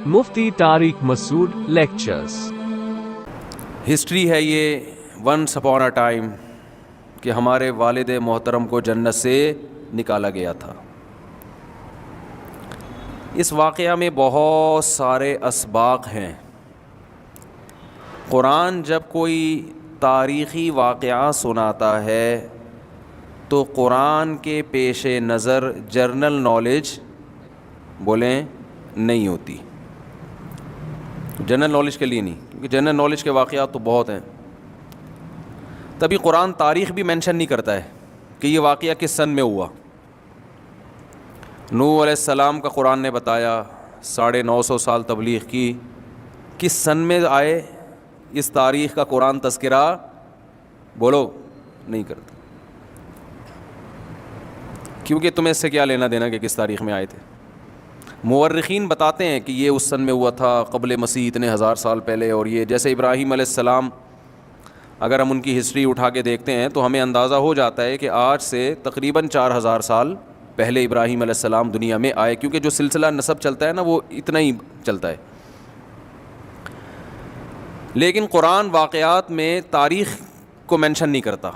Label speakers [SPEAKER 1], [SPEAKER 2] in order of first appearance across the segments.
[SPEAKER 1] مفتی طارق مسعود lectures.
[SPEAKER 2] History ہے یہ once upon a time کہ ہمارے والد محترم کو جنت سے نکالا گیا تھا۔ اس واقعہ میں بہت سارے اسباق ہیں۔ قرآن جب کوئی تاریخی واقعہ سناتا ہے تو قرآن کے پیش نظر جنرل نالج بولیں نہیں ہوتی، جنرل نالج کے لیے نہیں، کیونکہ جنرل نالج کے واقعات تو بہت ہیں۔ تبھی قرآن تاریخ بھی مینشن نہیں کرتا ہے کہ یہ واقعہ کس سن میں ہوا۔ نوح علیہ السلام کا قرآن نے بتایا 950 سال تبلیغ کی، کس سن میں آئے اس تاریخ کا قرآن تذکرہ بولو نہیں کرتا، کیونکہ تمہیں اس سے کیا لینا دینا کہ کس تاریخ میں آئے تھے۔ مورخین بتاتے ہیں کہ یہ اس سن میں ہوا تھا قبل مسیح اتنے ہزار سال پہلے، اور یہ جیسے ابراہیم علیہ السلام اگر ہم ان کی ہسٹری اٹھا کے دیکھتے ہیں تو ہمیں اندازہ ہو جاتا ہے کہ آج سے تقریباً 4000 سال پہلے ابراہیم علیہ السلام دنیا میں آئے، کیونکہ جو سلسلہ نسب چلتا ہے نا وہ اتنا ہی چلتا ہے۔ لیکن قرآن واقعات میں تاریخ کو مینشن نہیں کرتا،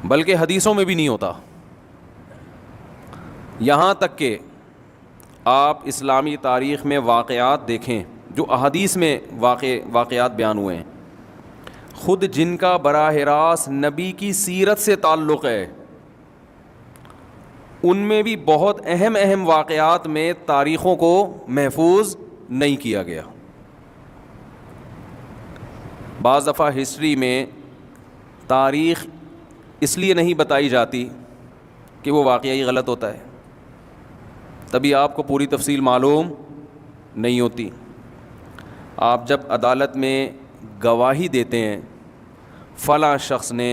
[SPEAKER 2] بلکہ حدیثوں میں بھی نہیں ہوتا۔ یہاں تک کہ آپ اسلامی تاریخ میں واقعات دیکھیں جو احادیث میں واقعات بیان ہوئے ہیں، خود جن کا براہ راست نبی کی سیرت سے تعلق ہے، ان میں بھی بہت اہم واقعات میں تاریخوں کو محفوظ نہیں کیا گیا۔ بعض دفعہ ہسٹری میں تاریخ اس لیے نہیں بتائی جاتی کہ وہ واقعی غلط ہوتا ہے، تبھی آپ کو پوری تفصیل معلوم نہیں ہوتی۔ آپ جب عدالت میں گواہی دیتے ہیں فلاں شخص نے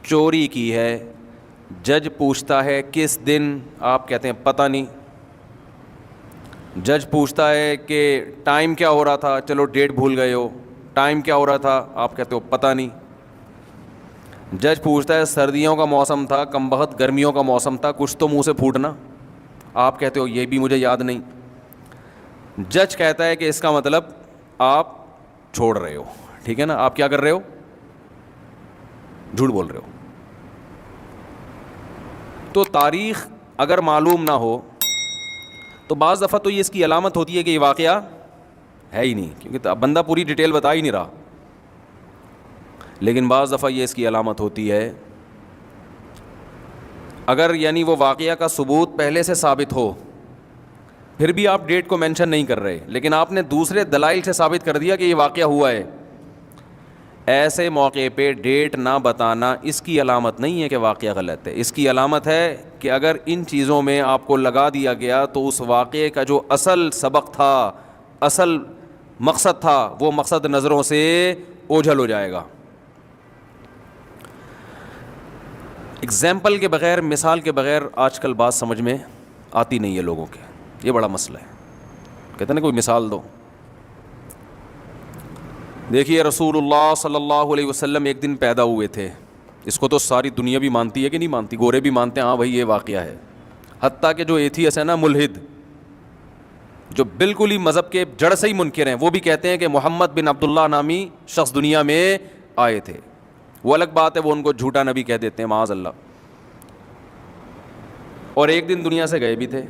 [SPEAKER 2] چوری کی ہے، جج پوچھتا ہے کس دن، آپ کہتے ہیں پتہ نہیں۔ جج پوچھتا ہے کہ ٹائم کیا ہو رہا تھا، چلو ڈیٹ بھول گئے ہو، ٹائم کیا ہو رہا تھا، آپ کہتے ہو پتہ نہیں۔ جج پوچھتا ہے سردیوں کا موسم تھا، کم بخت گرمیوں کا موسم تھا، کچھ تو منہ سے پھوٹنا، آپ کہتے ہو یہ بھی مجھے یاد نہیں۔ جج کہتا ہے کہ اس کا مطلب آپ چھوڑ رہے ہو، ٹھیک ہے نا، آپ کیا کر رہے ہو، جھوٹ بول رہے ہو۔ تو تاریخ اگر معلوم نہ ہو تو بعض دفعہ تو یہ اس کی علامت ہوتی ہے کہ یہ واقعہ ہے ہی نہیں، کیونکہ بندہ پوری ڈیٹیل بتا ہی نہیں رہا۔ لیکن بعض دفعہ یہ اس کی علامت ہوتی ہے اگر یعنی وہ واقعہ کا ثبوت پہلے سے ثابت ہو، پھر بھی آپ ڈیٹ کو مینشن نہیں کر رہے، لیکن آپ نے دوسرے دلائل سے ثابت کر دیا کہ یہ واقعہ ہوا ہے، ایسے موقع پہ ڈیٹ نہ بتانا اس کی علامت نہیں ہے کہ واقعہ غلط ہے۔ اس کی علامت ہے کہ اگر ان چیزوں میں آپ کو لگا دیا گیا تو اس واقعے کا جو اصل سبق تھا، اصل مقصد تھا، وہ مقصد نظروں سے اوجھل ہو جائے گا۔ اگزامپل کے بغیر، مثال کے بغیر آج کل بات سمجھ میں آتی نہیں ہے لوگوں کے، یہ بڑا مسئلہ ہے۔ کہتے ہیں نا کوئی مثال دو۔ دیکھیے رسول اللہ صلی اللہ علیہ وسلم ایک دن پیدا ہوئے تھے، اس کو تو ساری دنیا بھی مانتی ہے کہ نہیں مانتی، گورے بھی مانتے ہیں ہاں بھائی یہ واقعہ ہے، حتیٰ کہ جو ایتھیس ہے نا، ملحد، جو بالکل ہی مذہب کے جڑ سے ہی منکر ہیں، وہ بھی کہتے ہیں کہ محمد بن عبداللہ نامی شخص دنیا میں آئے تھے۔ وہ الگ بات ہے وہ ان کو جھوٹا نبی کہہ دیتے ہیں معاذ اللہ، اور ایک دن دنیا سے گئے بھی تھے۔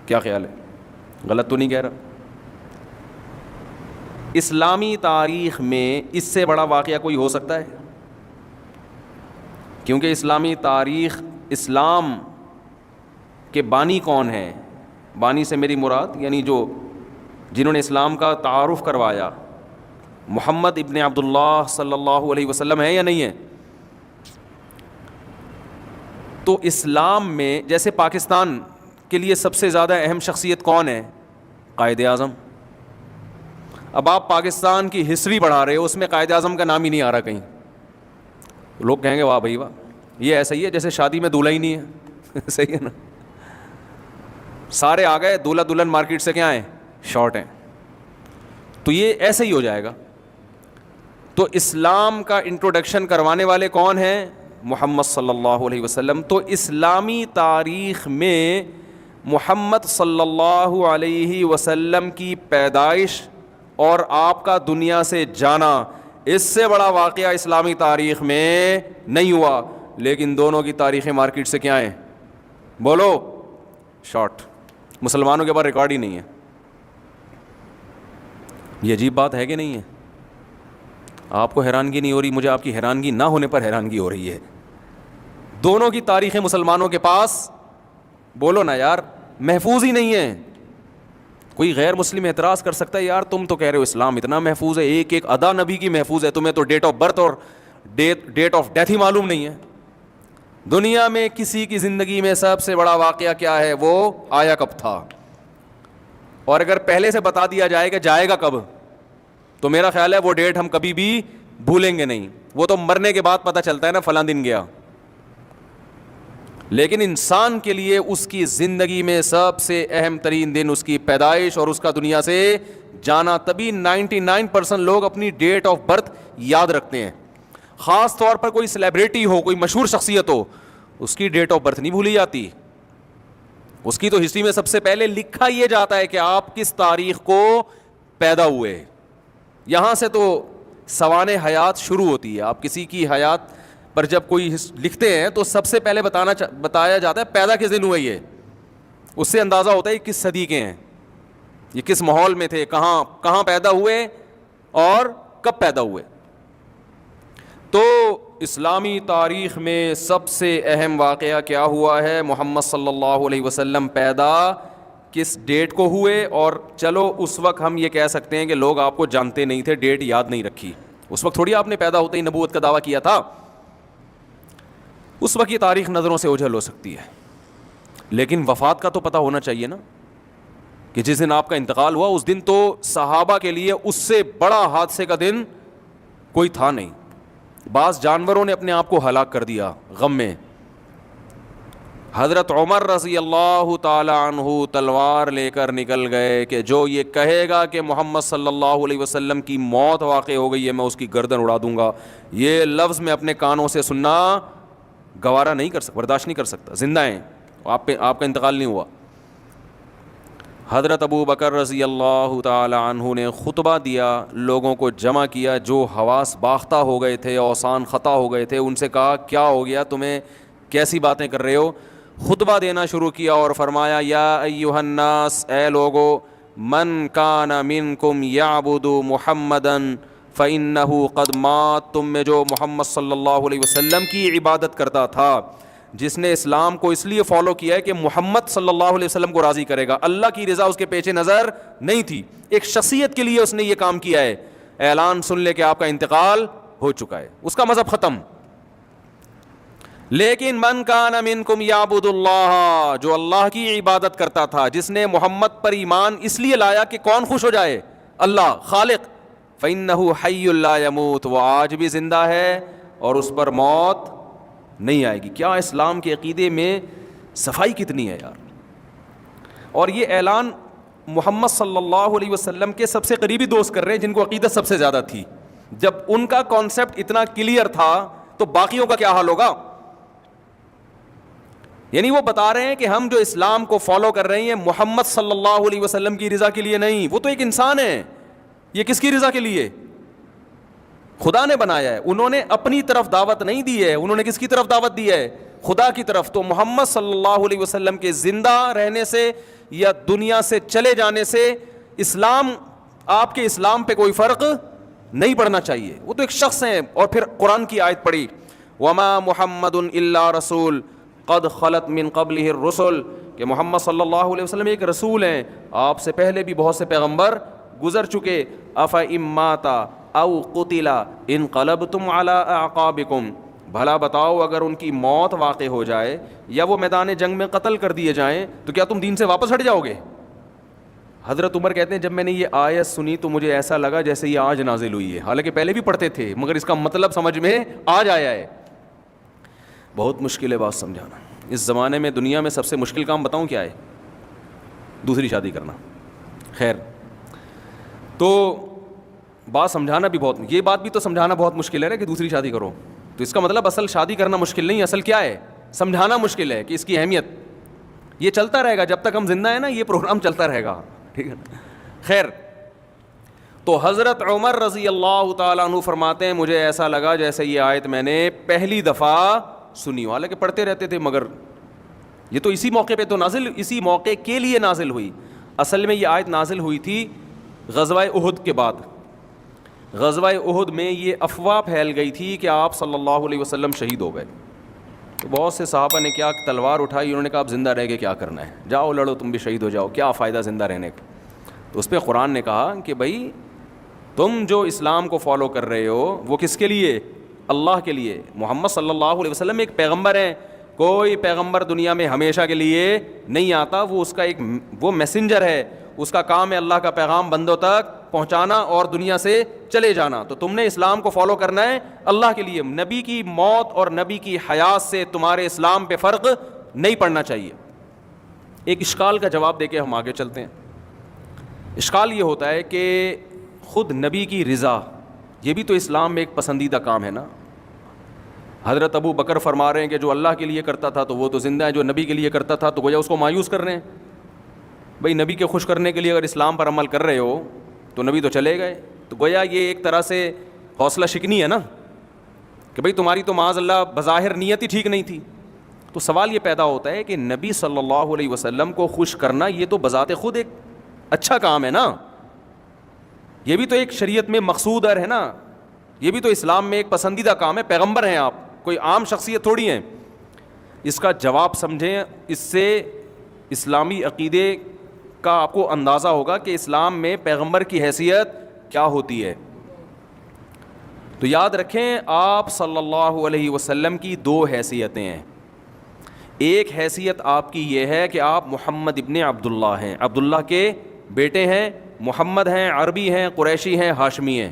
[SPEAKER 2] کیا خیال ہے، غلط تو نہیں کہہ رہا؟ اسلامی تاریخ میں اس سے بڑا واقعہ کوئی ہو سکتا ہے؟ کیونکہ اسلامی تاریخ، اسلام کے بانی کون ہیں؟ بانی سے میری مراد یعنی جنہوں نے اسلام کا تعارف کروایا، محمد ابن عبداللہ صلی اللہ علیہ وسلم ہے یا نہیں ہے؟ تو اسلام میں جیسے پاکستان کے لیے سب سے زیادہ اہم شخصیت کون ہے؟ قائد اعظم۔ اب آپ پاکستان کی ہسٹری پڑھا رہے ہو، اس میں قائد اعظم کا نام ہی نہیں آ رہا کہیں، لوگ کہیں گے واہ بھائی واہ، یہ ایسا ہی ہے جیسے شادی میں دولہا ہی نہیں ہے صحیح ہے نا، سارے آ گئے، دولہا دلہن مارکیٹ سے کیا ہیں، شارٹ ہیں، تو یہ ایسے ہی ہو جائے گا۔ تو اسلام کا انٹروڈکشن کروانے والے کون ہیں؟ محمد صلی اللہ علیہ وسلم. تو اسلامی تاریخ میں محمد صلی اللہ علیہ وسلم کی پیدائش اور آپ کا دنیا سے جانا، اس سے بڑا واقعہ اسلامی تاریخ میں نہیں ہوا. لیکن دونوں کی تاریخیں مارکیٹ سے کیا ہیں؟ بولو. شارٹ. مسلمانوں کے پاس ریکارڈ ہی نہیں ہے. یہ عجیب بات ہے کہ نہیں ہے؟ آپ کو حیرانگی نہیں ہو رہی؟ مجھے آپ کی حیرانگی نہ ہونے پر حیرانگی ہو رہی ہے. دونوں کی تاریخیں مسلمانوں کے پاس، بولو نا یار، محفوظ ہی نہیں ہے. کوئی غیر مسلم اعتراض کر سکتا ہے یار تم تو کہہ رہے ہو اسلام اتنا محفوظ ہے، ایک ایک ادا نبی کی محفوظ ہے، تمہیں تو ڈیٹ آف برتھ اور ڈیٹ آف ڈیتھ ہی معلوم نہیں ہے. دنیا میں کسی کی زندگی میں سب سے بڑا واقعہ کیا ہے؟ وہ آیا کب تھا. اور اگر پہلے سے بتا دیا جائے کہ جائے گا کب، تو میرا خیال ہے وہ ڈیٹ ہم کبھی بھی بھولیں گے نہیں. وہ تو مرنے کے بعد پتہ چلتا ہے نا فلاں دن گیا. لیکن انسان کے لیے اس کی زندگی میں سب سے اہم ترین دن اس کی پیدائش اور اس کا دنیا سے جانا. تبھی 99% لوگ اپنی ڈیٹ آف برتھ یاد رکھتے ہیں. خاص طور پر کوئی سیلیبریٹی ہو، کوئی مشہور شخصیت ہو، اس کی ڈیٹ آف برتھ نہیں بھولی جاتی. اس کی تو ہسٹری میں سب سے پہلے لکھا یہ جاتا ہے کہ آپ کس تاریخ کو پیدا ہوئے. یہاں سے تو سوانح حیات شروع ہوتی ہے. آپ کسی کی حیات پر جب کوئی لکھتے ہیں تو سب سے پہلے بتایا جاتا ہے پیدا کس دن ہوئے. یہ اس سے اندازہ ہوتا ہے یہ کس صدی کے ہیں، یہ کس ماحول میں تھے، کہاں پیدا ہوئے اور کب پیدا ہوئے. تو اسلامی تاریخ میں سب سے اہم واقعہ کیا ہوا ہے؟ محمد صلی اللہ علیہ وسلم پیدا کس ڈیٹ کو ہوئے. اور چلو اس وقت ہم یہ کہہ سکتے ہیں کہ لوگ آپ کو جانتے نہیں تھے، ڈیٹ یاد نہیں رکھی. اس وقت تھوڑی آپ نے پیدا ہوتے ہی نبوت کا دعویٰ کیا تھا. اس وقت یہ تاریخ نظروں سے اوجھل ہو سکتی ہے، لیکن وفات کا تو پتہ ہونا چاہیے نا، کہ جس دن آپ کا انتقال ہوا اس دن تو صحابہ کے لیے اس سے بڑا حادثے کا دن کوئی تھا نہیں. بعض جانوروں نے اپنے آپ کو ہلاک کر دیا غم میں. حضرت عمر رضی اللہ تعالی عنہ تلوار لے کر نکل گئے کہ جو یہ کہے گا کہ محمد صلی اللہ علیہ وسلم کی موت واقع ہو گئی ہے میں اس کی گردن اڑا دوں گا. یہ لفظ میں اپنے کانوں سے سننا گوارا نہیں کر سکتا، برداشت نہیں کر سکتا. زندہ ہیں آپ کا انتقال نہیں ہوا. حضرت ابو بکر رضی اللہ تعالی عنہ نے خطبہ دیا، لوگوں کو جمع کیا جو حواس باختہ ہو گئے تھے، اوسان خطا ہو گئے تھے. ان سے کہا کیا ہو گیا تمہیں، کیسی باتیں کر رہے ہو؟ خطبہ دینا شروع کیا اور فرمایا یا ایھا الناس، اے لوگو، من کان منکم یعبد محمدا فإنہ قد مات. تم میں جو محمد صلی اللہ علیہ وسلم کی عبادت کرتا تھا، جس نے اسلام کو اس لیے فالو کیا ہے کہ محمد صلی اللہ علیہ وسلم کو راضی کرے گا، اللہ کی رضا اس کے پیچھے نظر نہیں تھی، ایک شخصیت کے لیے اس نے یہ کام کیا ہے. اعلان سن لے کہ آپ کا انتقال ہو چکا ہے، اس کا مذہب ختم. لیکن من کان منکم یعبد اللہ، جو اللہ کی عبادت کرتا تھا، جس نے محمد پر ایمان اس لیے لایا کہ کون خوش ہو جائے؟ اللہ خالق. فإنہ حی لا یموت، وہ آج بھی زندہ ہے اور اس پر موت نہیں آئے گی. کیا اسلام کے عقیدے میں صفائی کتنی ہے یار. اور یہ اعلان محمد صلی اللہ علیہ وسلم کے سب سے قریبی دوست کر رہے ہیں جن کو عقیدت سب سے زیادہ تھی. جب ان کا کانسیپٹ اتنا کلیئر تھا تو باقیوں کا کیا حال ہوگا؟ یعنی وہ بتا رہے ہیں کہ ہم جو اسلام کو فالو کر رہے ہیں محمد صلی اللہ علیہ وسلم کی رضا کے لیے نہیں، وہ تو ایک انسان ہے. یہ کس کی رضا کے لیے؟ خدا نے بنایا ہے. انہوں نے اپنی طرف دعوت نہیں دی ہے، انہوں نے کس کی طرف دعوت دی ہے؟ خدا کی طرف. تو محمد صلی اللہ علیہ وسلم کے زندہ رہنے سے یا دنیا سے چلے جانے سے اسلام، آپ کے اسلام پہ کوئی فرق نہیں پڑنا چاہیے. وہ تو ایک شخص ہیں. اور پھر قرآن کی آیت پڑھی وما محمد الا رسول قد خلت من قبلہ الرسل، کہ محمد صلی اللہ علیہ وسلم ایک رسول ہیں، آپ سے پہلے بھی بہت سے پیغمبر گزر چکے. افإن مات او قتل انقلبتم علی اعقابکم، بھلا بتاؤ اگر ان کی موت واقع ہو جائے یا وہ میدان جنگ میں قتل کر دیے جائیں تو کیا تم دین سے واپس ہٹ جاؤ گے؟ حضرت عمر کہتے ہیں جب میں نے یہ آیت سنی تو مجھے ایسا لگا جیسے یہ آج نازل ہوئی ہے، حالانکہ پہلے بھی پڑھتے تھے مگر اس کا مطلب سمجھ میں آج آیا ہے. بہت مشکل ہے بات سمجھانا. اس زمانے میں دنیا میں سب سے مشکل کام بتاؤں کیا ہے؟ دوسری شادی کرنا. خیر، تو بات سمجھانا بھی بہت، یہ بات بھی تو سمجھانا بہت مشکل ہے نا کہ دوسری شادی کرو. تو اس کا مطلب اصل شادی کرنا مشکل نہیں, اصل کیا ہے, سمجھانا مشکل ہے کہ اس کی اہمیت. یہ چلتا رہے گا جب تک ہم زندہ ہیں نا, یہ پروگرام چلتا رہے گا, ٹھیک ہے. خیر, تو حضرت عمر رضی اللہ تعالیٰ عنہ فرماتے ہیں مجھے ایسا لگا جیسے یہ آیت میں نے پہلی دفعہ سنی, حالانکہ پڑھتے رہتے تھے, مگر یہ تو اسی موقع پہ تو نازل, اسی موقع کے لیے نازل ہوئی. اصل میں یہ آیت نازل ہوئی تھی غزوہ احد کے بعد. غزوہ احد میں یہ افواہ پھیل گئی تھی کہ آپ صلی اللہ علیہ وسلم شہید ہو گئے. تو بہت سے صحابہ نے کیا تلوار اٹھائی, انہوں نے کہا آپ زندہ رہ کے کیا کرنا ہے, جاؤ لڑو, تم بھی شہید ہو جاؤ, کیا فائدہ زندہ رہنے کا. تو اس پہ قرآن نے کہا کہ بھائی تم جو اسلام کو فالو کر رہے ہو وہ کس کے لیے, اللہ کے لیے. محمد صلی اللہ علیہ وسلم ایک پیغمبر ہیں, کوئی پیغمبر دنیا میں ہمیشہ کے لیے نہیں آتا, وہ اس کا ایک وہ میسنجر ہے, اس کا کام ہے اللہ کا پیغام بندوں تک پہنچانا اور دنیا سے چلے جانا. تو تم نے اسلام کو فالو کرنا ہے اللہ کے لیے. نبی کی موت اور نبی کی حیات سے تمہارے اسلام پہ فرق نہیں پڑنا چاہیے. ایک اشکال کا جواب دے کے ہم آگے چلتے ہیں. اشکال یہ ہوتا ہے کہ خود نبی کی رضا, یہ بھی تو اسلام میں ایک پسندیدہ کام ہے نا. حضرت ابو بکر فرما رہے ہیں کہ جو اللہ کے لیے کرتا تھا تو وہ تو زندہ ہے, جو نبی کے لیے کرتا تھا تو گویا اس کو مایوس کر رہے ہیں. بھئی نبی کے خوش کرنے کے لیے اگر اسلام پر عمل کر رہے ہو تو نبی تو چلے گئے, تو گویا یہ ایک طرح سے حوصلہ شکنی ہے نا کہ بھئی تمہاری تو معاذ اللہ بظاہر نیت ہی ٹھیک نہیں تھی. تو سوال یہ پیدا ہوتا ہے کہ نبی صلی اللہ علیہ وسلم کو خوش کرنا یہ تو بذات خود ایک اچھا کام ہے نا, یہ بھی تو ایک شریعت میں مقصود ہے نا, یہ بھی تو اسلام میں ایک پسندیدہ کام ہے. پیغمبر ہیں آپ, کوئی عام شخصیت تھوڑی ہیں. اس کا جواب سمجھیں, اس سے اسلامی عقیدے کا آپ کو اندازہ ہوگا کہ اسلام میں پیغمبر کی حیثیت کیا ہوتی ہے. تو یاد رکھیں آپ صلی اللہ علیہ وسلم کی دو حیثیتیں ہیں. ایک حیثیت آپ کی یہ ہے کہ آپ محمد ابن عبداللہ ہیں, عبداللہ کے بیٹے ہیں, محمد ہیں, عربی ہیں, قریشی ہیں, ہاشمی ہیں.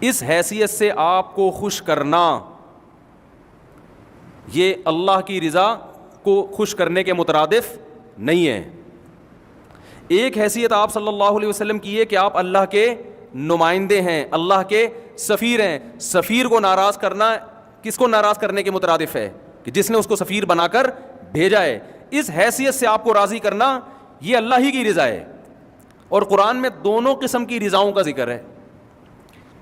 [SPEAKER 2] اس حیثیت سے آپ کو خوش کرنا یہ اللہ کی رضا کو خوش کرنے کے مترادف نہیں ہے. ایک حیثیت آپ صلی اللہ علیہ وسلم کی ہے کہ آپ اللہ کے نمائندے ہیں, اللہ کے سفیر ہیں. سفیر کو ناراض کرنا کس کو ناراض کرنے کے مترادف ہے, کہ جس نے اس کو سفیر بنا کر بھیجا ہے. اس حیثیت سے آپ کو راضی کرنا یہ اللہ ہی کی رضا ہے. اور قرآن میں دونوں قسم کی رضاؤں کا ذکر ہے.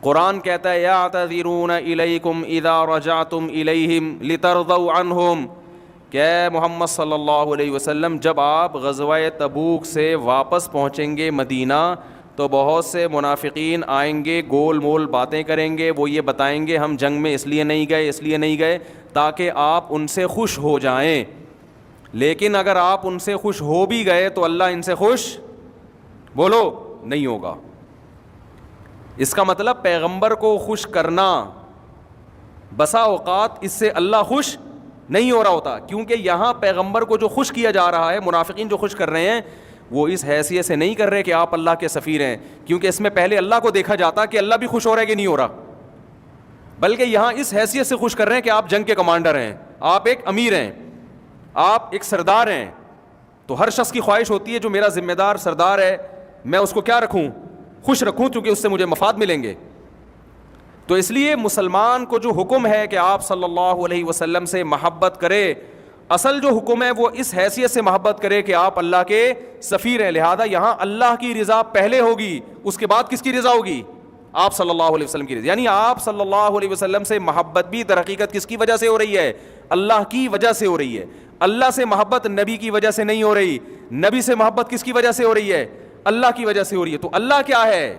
[SPEAKER 2] قرآن کہتا ہے یعتذرون الیکم اذا رجعتم الیہم لترضوا عنہم, کہ محمد صلی اللہ علیہ وسلم جب آپ غزوہ تبوک سے واپس پہنچیں گے مدینہ تو بہت سے منافقین آئیں گے, گول مول باتیں کریں گے. وہ یہ بتائیں گے ہم جنگ میں اس لیے نہیں گئے تاکہ آپ ان سے خوش ہو جائیں. لیکن اگر آپ ان سے خوش ہو بھی گئے تو اللہ ان سے خوش بولو نہیں ہوگا. اس کا مطلب پیغمبر کو خوش کرنا بسا اوقات اس سے اللہ خوش نہیں ہو رہا ہوتا, کیونکہ یہاں پیغمبر کو جو خوش کیا جا رہا ہے, منافقین جو خوش کر رہے ہیں وہ اس حیثیت سے نہیں کر رہے کہ آپ اللہ کے سفیر ہیں, کیونکہ اس میں پہلے اللہ کو دیکھا جاتا کہ اللہ بھی خوش ہو رہا ہے کہ نہیں ہو رہا, بلکہ یہاں اس حیثیت سے خوش کر رہے ہیں کہ آپ جنگ کے کمانڈر ہیں, آپ ایک امیر ہیں, آپ ایک سردار ہیں. تو ہر شخص کی خواہش ہوتی ہے جو میرا ذمہ دار سردار ہے میں اس کو کیا رکھوں, خوش رکھوں, کیونکہ اس سے مجھے مفاد ملیں گے. تو اس لیے مسلمان کو جو حکم ہے کہ آپ صلی اللہ علیہ وسلم سے محبت کرے, اصل جو حکم ہے وہ اس حیثیت سے محبت کرے کہ آپ اللہ کے سفیر ہیں. لہذا یہاں اللہ کی رضا پہلے ہوگی, اس کے بعد کس کی رضا ہوگی, آپ صلی اللہ علیہ وسلم کی رضا. یعنی آپ صلی اللہ علیہ وسلم سے محبت بھی در حقیقت کس کی وجہ سے ہو رہی ہے, اللہ کی وجہ سے ہو رہی ہے. اللہ سے محبت نبی کی وجہ سے نہیں ہو رہی, نبی سے محبت کس کی وجہ سے ہو رہی ہے, اللہ کی وجہ سے ہو رہی ہے. تو اللہ کیا ہے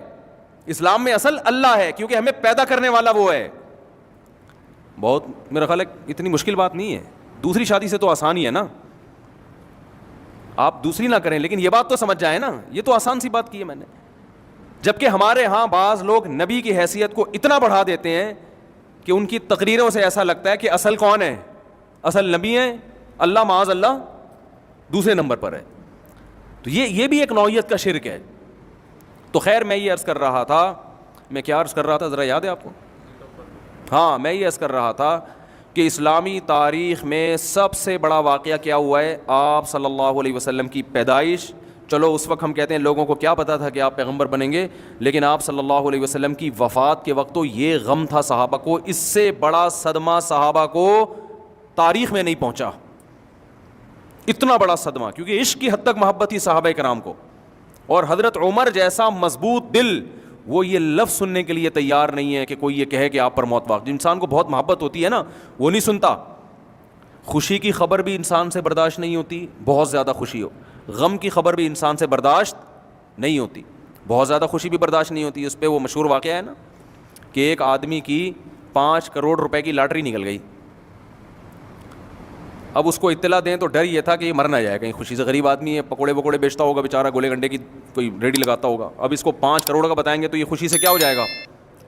[SPEAKER 2] اسلام میں, اصل اللہ ہے, کیونکہ ہمیں پیدا کرنے والا وہ ہے. بہت میرا خیال ہے اتنی مشکل بات نہیں ہے. دوسری شادی سے تو آسان ہی ہے نا, آپ دوسری نہ کریں لیکن یہ بات تو سمجھ جائیں نا, یہ تو آسان سی بات کی ہے میں نے. جبکہ ہمارے ہاں بعض لوگ نبی کی حیثیت کو اتنا بڑھا دیتے ہیں کہ ان کی تقریروں سے ایسا لگتا ہے کہ اصل کون ہے, اصل نبی ہیں, اللہ معاذ اللہ دوسرے نمبر پر ہے. تو یہ بھی ایک نوعیت کا شرک ہے. تو خیر میں یہ عرض کر رہا تھا, میں کیا عرض کر رہا تھا ذرا یاد ہے آپ کو؟ ہاں میں یہ عرض کر رہا تھا کہ اسلامی تاریخ میں سب سے بڑا واقعہ کیا ہوا ہے, آپ صلی اللہ علیہ وسلم کی پیدائش چلو اس وقت ہم کہتے ہیں لوگوں کو کیا پتا تھا کہ آپ پیغمبر بنیں گے, لیکن آپ صلی اللہ علیہ وسلم کی وفات کے وقت تو یہ غم تھا صحابہ کو, اس سے بڑا صدمہ صحابہ کو تاریخ میں نہیں پہنچا, اتنا بڑا صدمہ, کیونکہ عشق کی حد تک محبت تھی صحابہ کرام کو. اور حضرت عمر جیسا مضبوط دل وہ یہ لفظ سننے کے لیے تیار نہیں ہے کہ کوئی یہ کہے کہ آپ پر موت واقع. انسان کو بہت محبت ہوتی ہے نا, وہ نہیں سنتا. خوشی کی خبر بھی انسان سے برداشت نہیں ہوتی, بہت زیادہ خوشی ہو. غم کی خبر بھی انسان سے برداشت نہیں ہوتی, بہت زیادہ خوشی بھی برداشت نہیں ہوتی. اس پہ وہ مشہور واقعہ ہے نا کہ ایک آدمی کی 5 کروڑ روپے کی لاٹری نکل گئی. اب اس کو اطلاع دیں تو ڈر یہ تھا کہ یہ مر نہ جائے کہیں خوشی سے. غریب آدمی ہے, پکوڑے وکوڑے بیچتا ہوگا بیچارہ, گولے گنڈے کی کوئی ریڈی لگاتا ہوگا. اب اس کو 5 کروڑ کا بتائیں گے تو یہ خوشی سے کیا ہو جائے گا,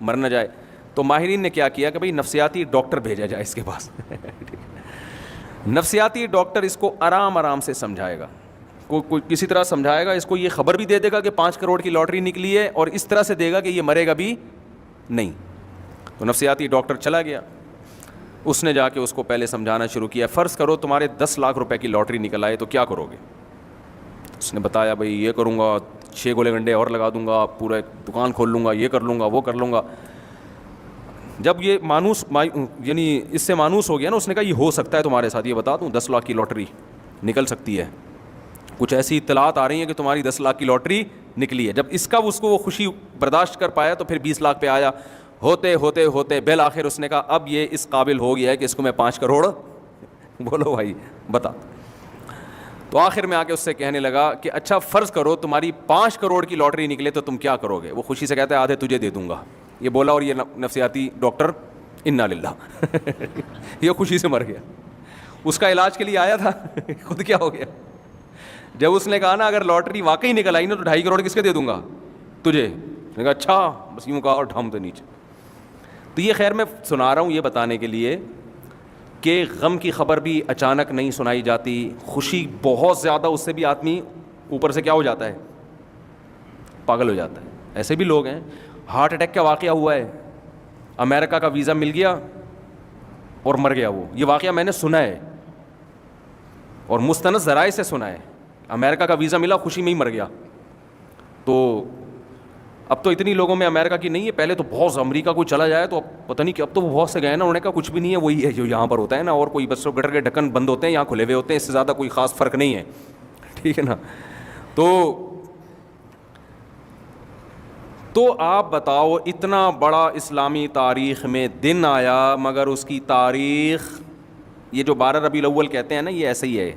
[SPEAKER 2] مر نہ جائے. تو ماہرین نے کیا کیا کہ بھائی نفسیاتی ڈاکٹر بھیجا جائے اس کے پاس. نفسیاتی ڈاکٹر اس کو آرام آرام سے سمجھائے گا, کوئی کسی طرح سمجھائے گا, اس کو یہ خبر بھی دے دے گا کہ 5 کروڑ کی لاٹری نکلی ہے, اور اس طرح سے دے گا کہ یہ مرے گا بھی نہیں. تو نفسیاتی ڈاکٹر چلا گیا, اس نے جا کے اس کو پہلے سمجھانا شروع کیا. فرض کرو تمہارے 10 لاکھ روپے کی لاٹری نکل آئے تو کیا کرو گے؟ اس نے بتایا بھائی یہ کروں گا, 6 گولے گنڈے اور لگا دوں گا, پورا دکان کھول لوں گا, یہ کر لوں گا, وہ کر لوں گا. جب یہ مانوس یعنی اس سے مانوس ہو گیا نا, اس نے کہا یہ ہو سکتا ہے تمہارے ساتھ, یہ بتا دوں 10 لاکھ کی لاٹری نکل سکتی ہے, کچھ ایسی اطلاعات آ رہی ہیں کہ تمہاری 10 لاکھ کی لاٹری نکلی ہے. جب اس کا اس کو وہ خوشی برداشت کر پایا تو پھر 20 لاکھ پہ آیا. ہوتے ہوتے ہوتے بالآخر اس نے کہا اب یہ اس قابل ہو گیا ہے کہ اس کو میں 5 کروڑ بولو بھائی بتا. تو آخر میں آ کے اس سے کہنے لگا کہ اچھا فرض کرو تمہاری 5 کروڑ کی لاٹری نکلے تو تم کیا کرو گے؟ وہ خوشی سے کہتا ہے آدھے تجھے دے دوں گا. یہ بولا اور یہ نفسیاتی ڈاکٹر انا للہ یہ خوشی سے مر گیا. اس کا علاج کے لیے آیا تھا, خود کیا ہو گیا. جب اس نے کہا نا اگر لاٹری واقعی نکل آئی نا تو 2.5 کروڑ کس کے دے دوں گا؟ تجھے. نے کہا اچھا, بس یوں کہا اور ڈھم دے نیچے. تو یہ خیر میں سنا رہا ہوں یہ بتانے کے لیے کہ غم کی خبر بھی اچانک نہیں سنائی جاتی. خوشی بہت زیادہ, اس سے بھی آدمی اوپر سے کیا ہو جاتا ہے, پاگل ہو جاتا ہے. ایسے بھی لوگ ہیں, ہارٹ اٹیک کا واقعہ ہوا ہے, امریکہ کا ویزا مل گیا اور مر گیا وہ. یہ واقعہ میں نے سنا ہے اور مستند ذرائع سے سنا ہے. امریکہ کا ویزا ملا, خوشی میں ہی مر گیا. تو اب تو اتنی لوگوں میں امریکہ کی نہیں ہے, پہلے تو بہت امریکہ کوئی چلا جائے تو اب پتہ نہیں کہ اب تو وہ بہت سے گئے نا, انہوں نے کہا کچھ بھی نہیں ہے, وہی ہے جو یہاں پر ہوتا ہے نا, اور کوئی بس گٹر کے ڈھکن بند ہوتے ہیں, یہاں کھلے ہوئے ہوتے ہیں, اس سے زیادہ کوئی خاص فرق نہیں ہے. ٹھیک ہے نا. تو آپ بتاؤ اتنا بڑا اسلامی تاریخ میں دن آیا, مگر اس کی تاریخ یہ جو 12 ربیع الاول کہتے ہیں نا, یہ ایسے ہی ہے,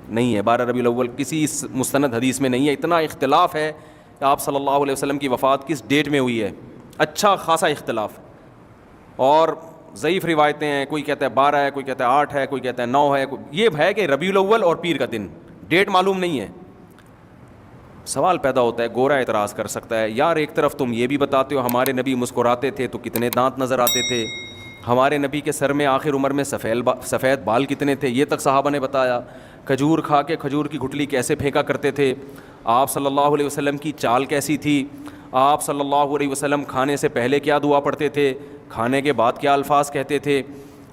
[SPEAKER 2] نہیں ہے. 12 ربیع الاول کسی مستند حدیث میں نہیں ہے. اتنا اختلاف ہے کہ آپ صلی اللہ علیہ وسلم کی وفات کس ڈیٹ میں ہوئی ہے, اچھا خاصا اختلاف. اور ضعیف روایتیں ہیں, کوئی کہتا ہے 12 ہے, کوئی کہتا ہے 8 ہے, کوئی کہتا ہے 9 ہے. یہ ہے کہ ربیع الاول اور پیر کا دن, ڈیٹ معلوم نہیں ہے. سوال پیدا ہوتا ہے, گورا اعتراض کر سکتا ہے یار ایک طرف تم یہ بھی بتاتے ہو ہمارے نبی مسکراتے تھے تو کتنے دانت نظر آتے تھے, ہمارے نبی کے سر میں آخر عمر میں سفید بال کتنے تھے, یہ تک صحابہ نے بتایا. کھجور کھا کے کھجور کی گٹلی کیسے پھینکا کرتے تھے, آپ صلی اللہ علیہ وسلم کی چال کیسی تھی, آپ صلی اللہ علیہ وسلم کھانے سے پہلے کیا دعا پڑھتے تھے, کھانے کے بعد کیا الفاظ کہتے تھے,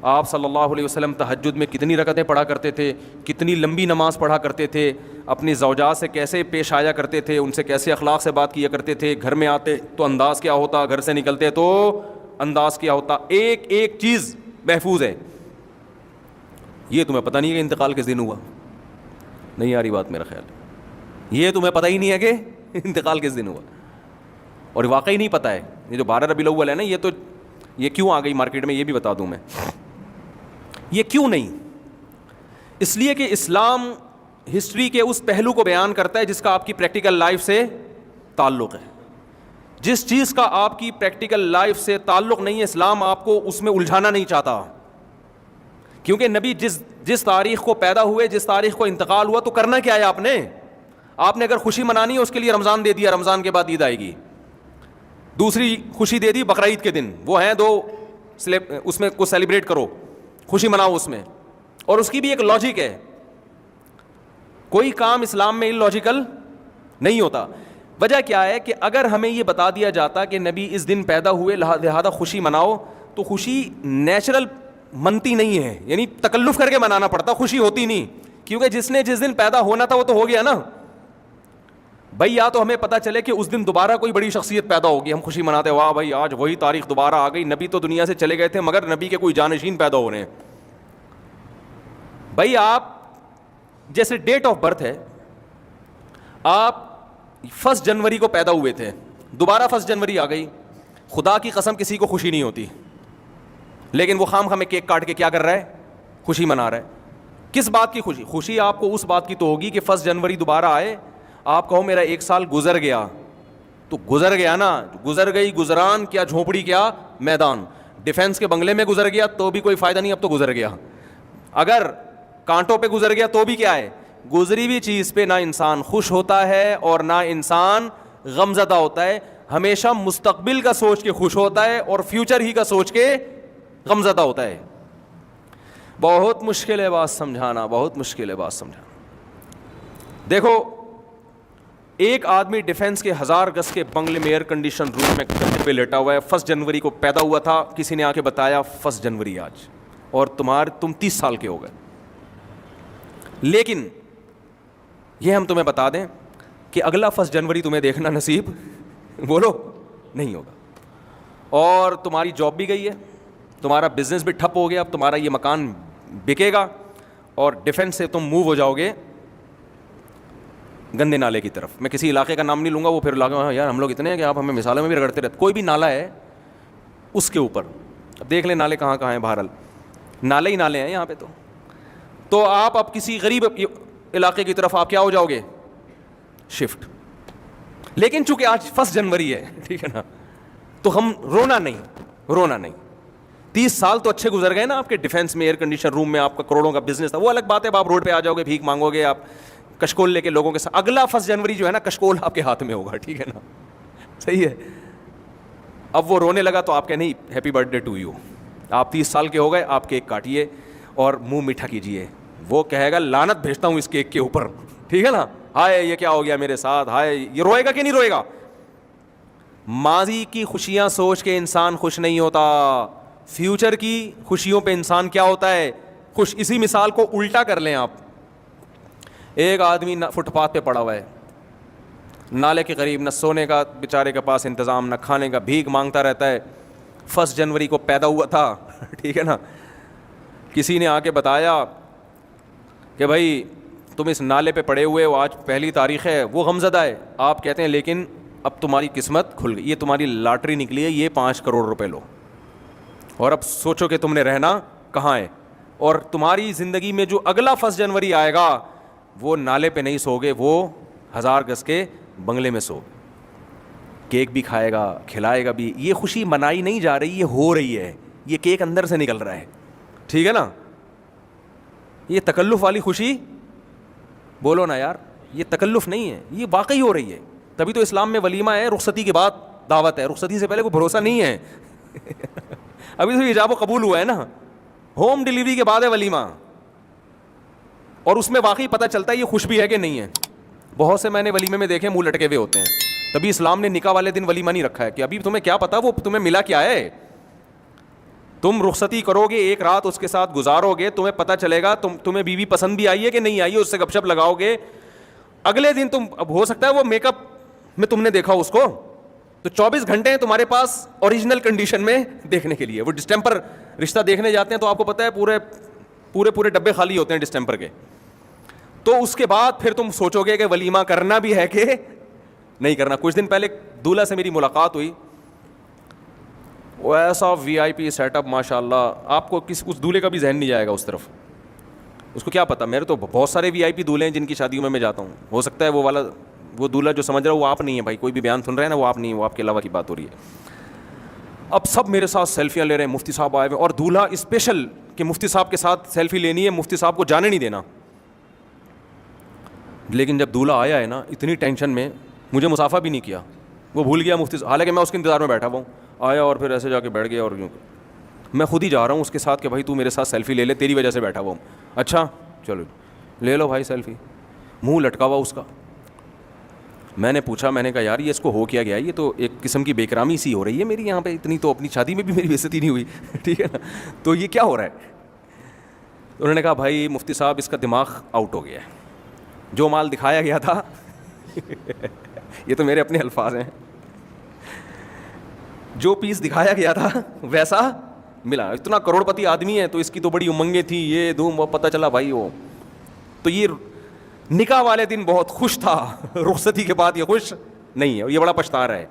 [SPEAKER 2] آپ صلی اللہ علیہ وسلم تہجد میں کتنی رکعتیں پڑھا کرتے تھے, کتنی لمبی نماز پڑھا کرتے تھے, اپنی زوجات سے کیسے پیش آیا کرتے تھے, ان سے کیسے اخلاق سے بات کیا کرتے تھے, گھر میں آتے تو انداز کیا ہوتا, گھر سے نکلتے تو انداز کیا ہوتا, ایک ایک چیز محفوظ ہے. یہ تمہیں پتہ نہیں ہے کہ انتقال کس دن ہوا, نہیں آ رہی بات میرا خیال, یہ تمہیں پتہ ہی نہیں ہے کہ انتقال کس دن ہوا, اور واقعی نہیں پتہ ہے. یہ جو 12 ربیع الاول ہے نا, یہ کیوں آ گئی مارکیٹ میں یہ بھی بتا دوں میں. یہ کیوں نہیں, اس لیے کہ اسلام ہسٹری کے اس پہلو کو بیان کرتا ہے جس کا آپ کی پریکٹیکل لائف سے تعلق ہے. جس چیز کا آپ کی پریکٹیکل لائف سے تعلق نہیں ہے, اسلام آپ کو اس میں الجھانا نہیں چاہتا. کیونکہ نبی جس تاریخ کو پیدا ہوئے, جس تاریخ کو انتقال ہوا, تو کرنا کیا ہے آپ نے اگر خوشی منانی ہے اس کے لیے رمضان دے دیا, رمضان کے بعد عید آئے گی. دوسری خوشی دے دی بقرعید کے دن, وہ ہیں 2, اس میں کو سیلیبریٹ کرو, خوشی مناؤ اس میں. اور اس کی بھی ایک لاجک ہے, کوئی کام اسلام میں اللاجیکل نہیں ہوتا. وجہ کیا ہے کہ اگر ہمیں یہ بتا دیا جاتا کہ نبی اس دن پیدا ہوئے لہذا خوشی مناؤ, تو خوشی نیچرل منتی نہیں ہے, یعنی تکلف کر کے منانا پڑتا, خوشی ہوتی نہیں. کیونکہ جس نے جس دن پیدا ہونا تھا وہ تو ہو گیا نا. بھائی یا تو ہمیں پتہ چلے کہ اس دن دوبارہ کوئی بڑی شخصیت پیدا ہوگی, ہم خوشی مناتے ہیں, واہ بھائی آج وہی تاریخ دوبارہ آ گئی, نبی تو دنیا سے چلے گئے تھے مگر نبی کے کوئی جانشین پیدا ہو رہے ہیں. بھائی آپ جیسے ڈیٹ آف برتھ ہے, آپ 1 جنوری کو پیدا ہوئے تھے, دوبارہ 1 جنوری آ گئی, خدا کی قسم کسی کو خوشی نہیں ہوتی, لیکن وہ خام ہمیں کیک کاٹ کے کیا کر رہا ہے, خوشی منا رہا ہے. کس بات کی خوشی؟ خوشی آپ کو اس بات کی تو ہوگی کہ 1 جنوری دوبارہ آئے, آپ کہو میرا 1 سال گزر گیا, تو گزر گیا نا, گزر گئی گزران کیا جھونپڑی کیا میدان, ڈیفنس کے بنگلے میں گزر گیا تو بھی کوئی فائدہ نہیں, اب تو گزر گیا. اگر کانٹوں پہ گزر گیا تو بھی کیا ہے, گزری ہوئی چیز پہ نہ انسان خوش ہوتا ہے اور نہ انسان غمزدہ ہوتا ہے, ہمیشہ مستقبل کا سوچ کے خوش ہوتا ہے اور فیوچر ہی کا سوچ کے غمزدہ ہوتا ہے. بہت مشکل ہے بات سمجھانا, بہت مشکل ہے بات سمجھانا. دیکھو ایک آدمی ڈیفنس کے 1000 گز کے بنگلے میں ایئر کنڈیشن روم میں گدے پہ لیٹا ہوا ہے, 1 جنوری کو پیدا ہوا تھا, کسی نے آ کے بتایا 1 جنوری آج, اور تم 30 سال کے ہو گئے. لیکن یہ ہم تمہیں بتا دیں کہ اگلا 1 جنوری تمہیں دیکھنا نصیب بولو نہیں ہوگا, اور تمہاری جاب بھی گئی ہے, تمہارا بزنس بھی ٹھپ ہو گیا, اب تمہارا یہ مکان بکے گا, اور ڈیفنس سے تم موو ہو جاؤ گے گندے نالے کی طرف. میں کسی علاقے کا نام نہیں لوں گا, وہ پھر علاقے میں یار ہم لوگ اتنے ہیں کہ آپ ہمیں مثالوں میں بھی رگڑتے رہتے. کوئی بھی نالا ہے اس کے اوپر, اب دیکھ لیں نالے کہاں کہاں ہیں, بہرحال نالے ہی نالے ہیں یہاں پہ. تو آپ اب کسی غریب علاقے کی طرف آپ کیا ہو جاؤ گے, شفٹ. لیکن چونکہ آج 1 جنوری ہے, ٹھیک ہے نا, تو ہم رونا نہیں. 30 سال تو اچھے گزر گئے نا آپ کے ڈیفنس میں, ایئر کنڈیشن روم میں, آپ کا کروڑوں کا بزنس تھا, وہ الگ بات ہے. آپ روڈ پہ آ جاؤ گے, بھیک مانگو گے, آپ کشکول لے کے لوگوں کے ساتھ. اگلا 1 جنوری جو ہے نا, کشکول آپ کے ہاتھ میں ہوگا, ٹھیک ہے نا, صحیح ہے. اب وہ رونے لگا تو آپ کہ نہیں happy birthday to you, آپ 30 سال کے ہو گئے, آپ کیک کاٹیے اور منہ میٹھا کیجیے. وہ کہے گا لعنت بھیجتا ہوں اس کیک کے اوپر, ٹھیک ہے نا, ہائے یہ کیا ہو گیا میرے ساتھ, ہائے. یہ روئے گا کہ نہیں روئے گا؟ ماضی کی خوشیاں سوچ کے انسان خوش نہیں ہوتا, فیوچر کی خوشیوں پہ انسان کیا ہوتا ہے, خوش. اسی مثال کو الٹا کر لیں آپ. ایک آدمی فٹ پاتھ پہ پڑا ہوا ہے, نالے کے قریب, نہ سونے کا بیچارے کے پاس انتظام, نہ کھانے کا, بھیک مانگتا رہتا ہے. 1 جنوری کو پیدا ہوا تھا, ٹھیک ہے نا, کسی نے آ کے بتایا کہ بھائی تم اس نالے پہ پڑے ہوئے ہو, آج پہلی تاریخ ہے. وہ غمزدہ ہے. آپ کہتے ہیں لیکن اب تمہاری قسمت کھل گئی, یہ تمہاری لاٹری نکلی ہے, یہ 5 کروڑ روپے لو, اور اب سوچو کہ تم نے رہنا کہاں ہے. اور تمہاری زندگی میں جو اگلا 1 جنوری آئے گا وہ نالے پہ نہیں سو گے, وہ 1000 گز کے بنگلے میں سو. کیک بھی کھائے گا, کھلائے گا بھی. یہ خوشی منائی نہیں جا رہی, یہ ہو رہی ہے, یہ کیک اندر سے نکل رہا ہے, ٹھیک ہے نا. یہ تکلف والی خوشی بولو نا یار, یہ تکلف نہیں ہے, یہ واقعی ہو رہی ہے. تبھی تو اسلام میں ولیمہ ہے, رخصتی کے بعد دعوت ہے. رخصتی سے پہلے کوئی بھروسہ نہیں ہے. ابھی تو ایجاب و قبول ہوا ہے نا, ہوم ڈلیوری کے بعد ہے ولیمہ, اور اس میں واقعی پتہ چلتا ہے یہ خوش بھی ہے کہ نہیں ہے. بہت سے میں نے ولیمے میں دیکھے منہ لٹکے ہوئے ہوتے ہیں. تبھی اسلام نے نکاح والے دن ولیمہ نہیں رکھا ہے کہ ابھی تمہیں کیا پتا وہ تمہیں ملا کیا ہے. تم رخصتی کرو گے, ایک رات اس کے ساتھ گزارو گے, تمہیں پتہ چلے گا تمہیں بیوی پسند بھی آئی ہے کہ نہیں آئی ہے, اس سے گپ شپ لگاؤ گے. اگلے دن تم, اب ہو سکتا ہے وہ میک اپ میں تم نے دیکھا اس کو, تو 24 گھنٹے ہیں تمہارے پاس اوریجنل کنڈیشن میں دیکھنے کے لیے. وہ ڈسٹمپر رشتہ دیکھنے جاتے ہیں تو آپ کو پتہ ہے پورے ڈبے خالی ہوتے ہیں ڈسٹمپر کے. تو اس کے بعد پھر تم سوچو گے کہ ولیمہ کرنا بھی ہے کہ نہیں کرنا. کچھ دن پہلے دولہا سے میری ملاقات ہوئی, وہ ایسا وی آئی پی سیٹ اپ ماشاء اللہ, آپ کو اس دولہے کا بھی ذہن نہیں جائے گا اس طرف. اس کو کیا پتا, میرے تو بہت سارے وی آئی پی دولہے ہیں جن کی شادیوں میں جاتا ہوں. ہو سکتا ہے وہ دولہا جو سمجھ رہا ہے وہ آپ نہیں ہے بھائی, کوئی بھی بیان سن رہے ہیں نا, وہ آپ نہیں ہے, وہ آپ کے علاوہ کی بات ہو رہی ہے. اب سب میرے ساتھ سیلفیاں لے رہے ہیں, مفتی صاحب آئے ہوئے, اور دولہا اسپیشل کہ مفتی صاحب کے ساتھ سیلفی لینی ہے, مفتی صاحب کو جانے نہیں دینا. لیکن جب دولہا آیا ہے نا, اتنی ٹینشن میں مجھے مسافہ بھی نہیں کیا, وہ بھول گیا مفتی صاحب, حالانکہ میں اس کے انتظار میں بیٹھا ہوا ہوں. آیا اور پھر ایسے جا کے بیٹھ گیا, اور یوں میں خود ہی جا رہا ہوں اس کے ساتھ کہ بھائی تو میرے ساتھ سیلفی لے لے, تیری وجہ سے بیٹھا ہوا ہوں. اچھا چلو لے لو بھائی سیلفی. منہ لٹکا ہوا اس کا. میں نے پوچھا, میں نے کہا یار یہ اس کو ہو کیا گیا, یہ تو ایک قسم کی بے کرامی سی ہو رہی ہے میری یہاں پہ, اتنی تو اپنی شادی میں بھی میری بے عزتی نہیں ہوئی, ٹھیک ہے نا, تو یہ کیا ہو رہا ہے. انہوں نے کہا بھائی مفتی صاحب اس کا دماغ آؤٹ ہو گیا ہے, جو مال دکھایا گیا تھا یہ تو میرے اپنے الفاظ ہیں. جو پیس دکھایا گیا تھا ویسا ملا. اتنا کروڑ پتی آدمی ہے تو اس کی تو بڑی امنگیں تھیں, یہ دھوم, وہ پتہ چلا بھائی وہ تو یہ نکاح والے دن بہت خوش تھا, رخصتی کے بعد یہ خوش نہیں ہے, یہ بڑا پچھتا رہا ہے.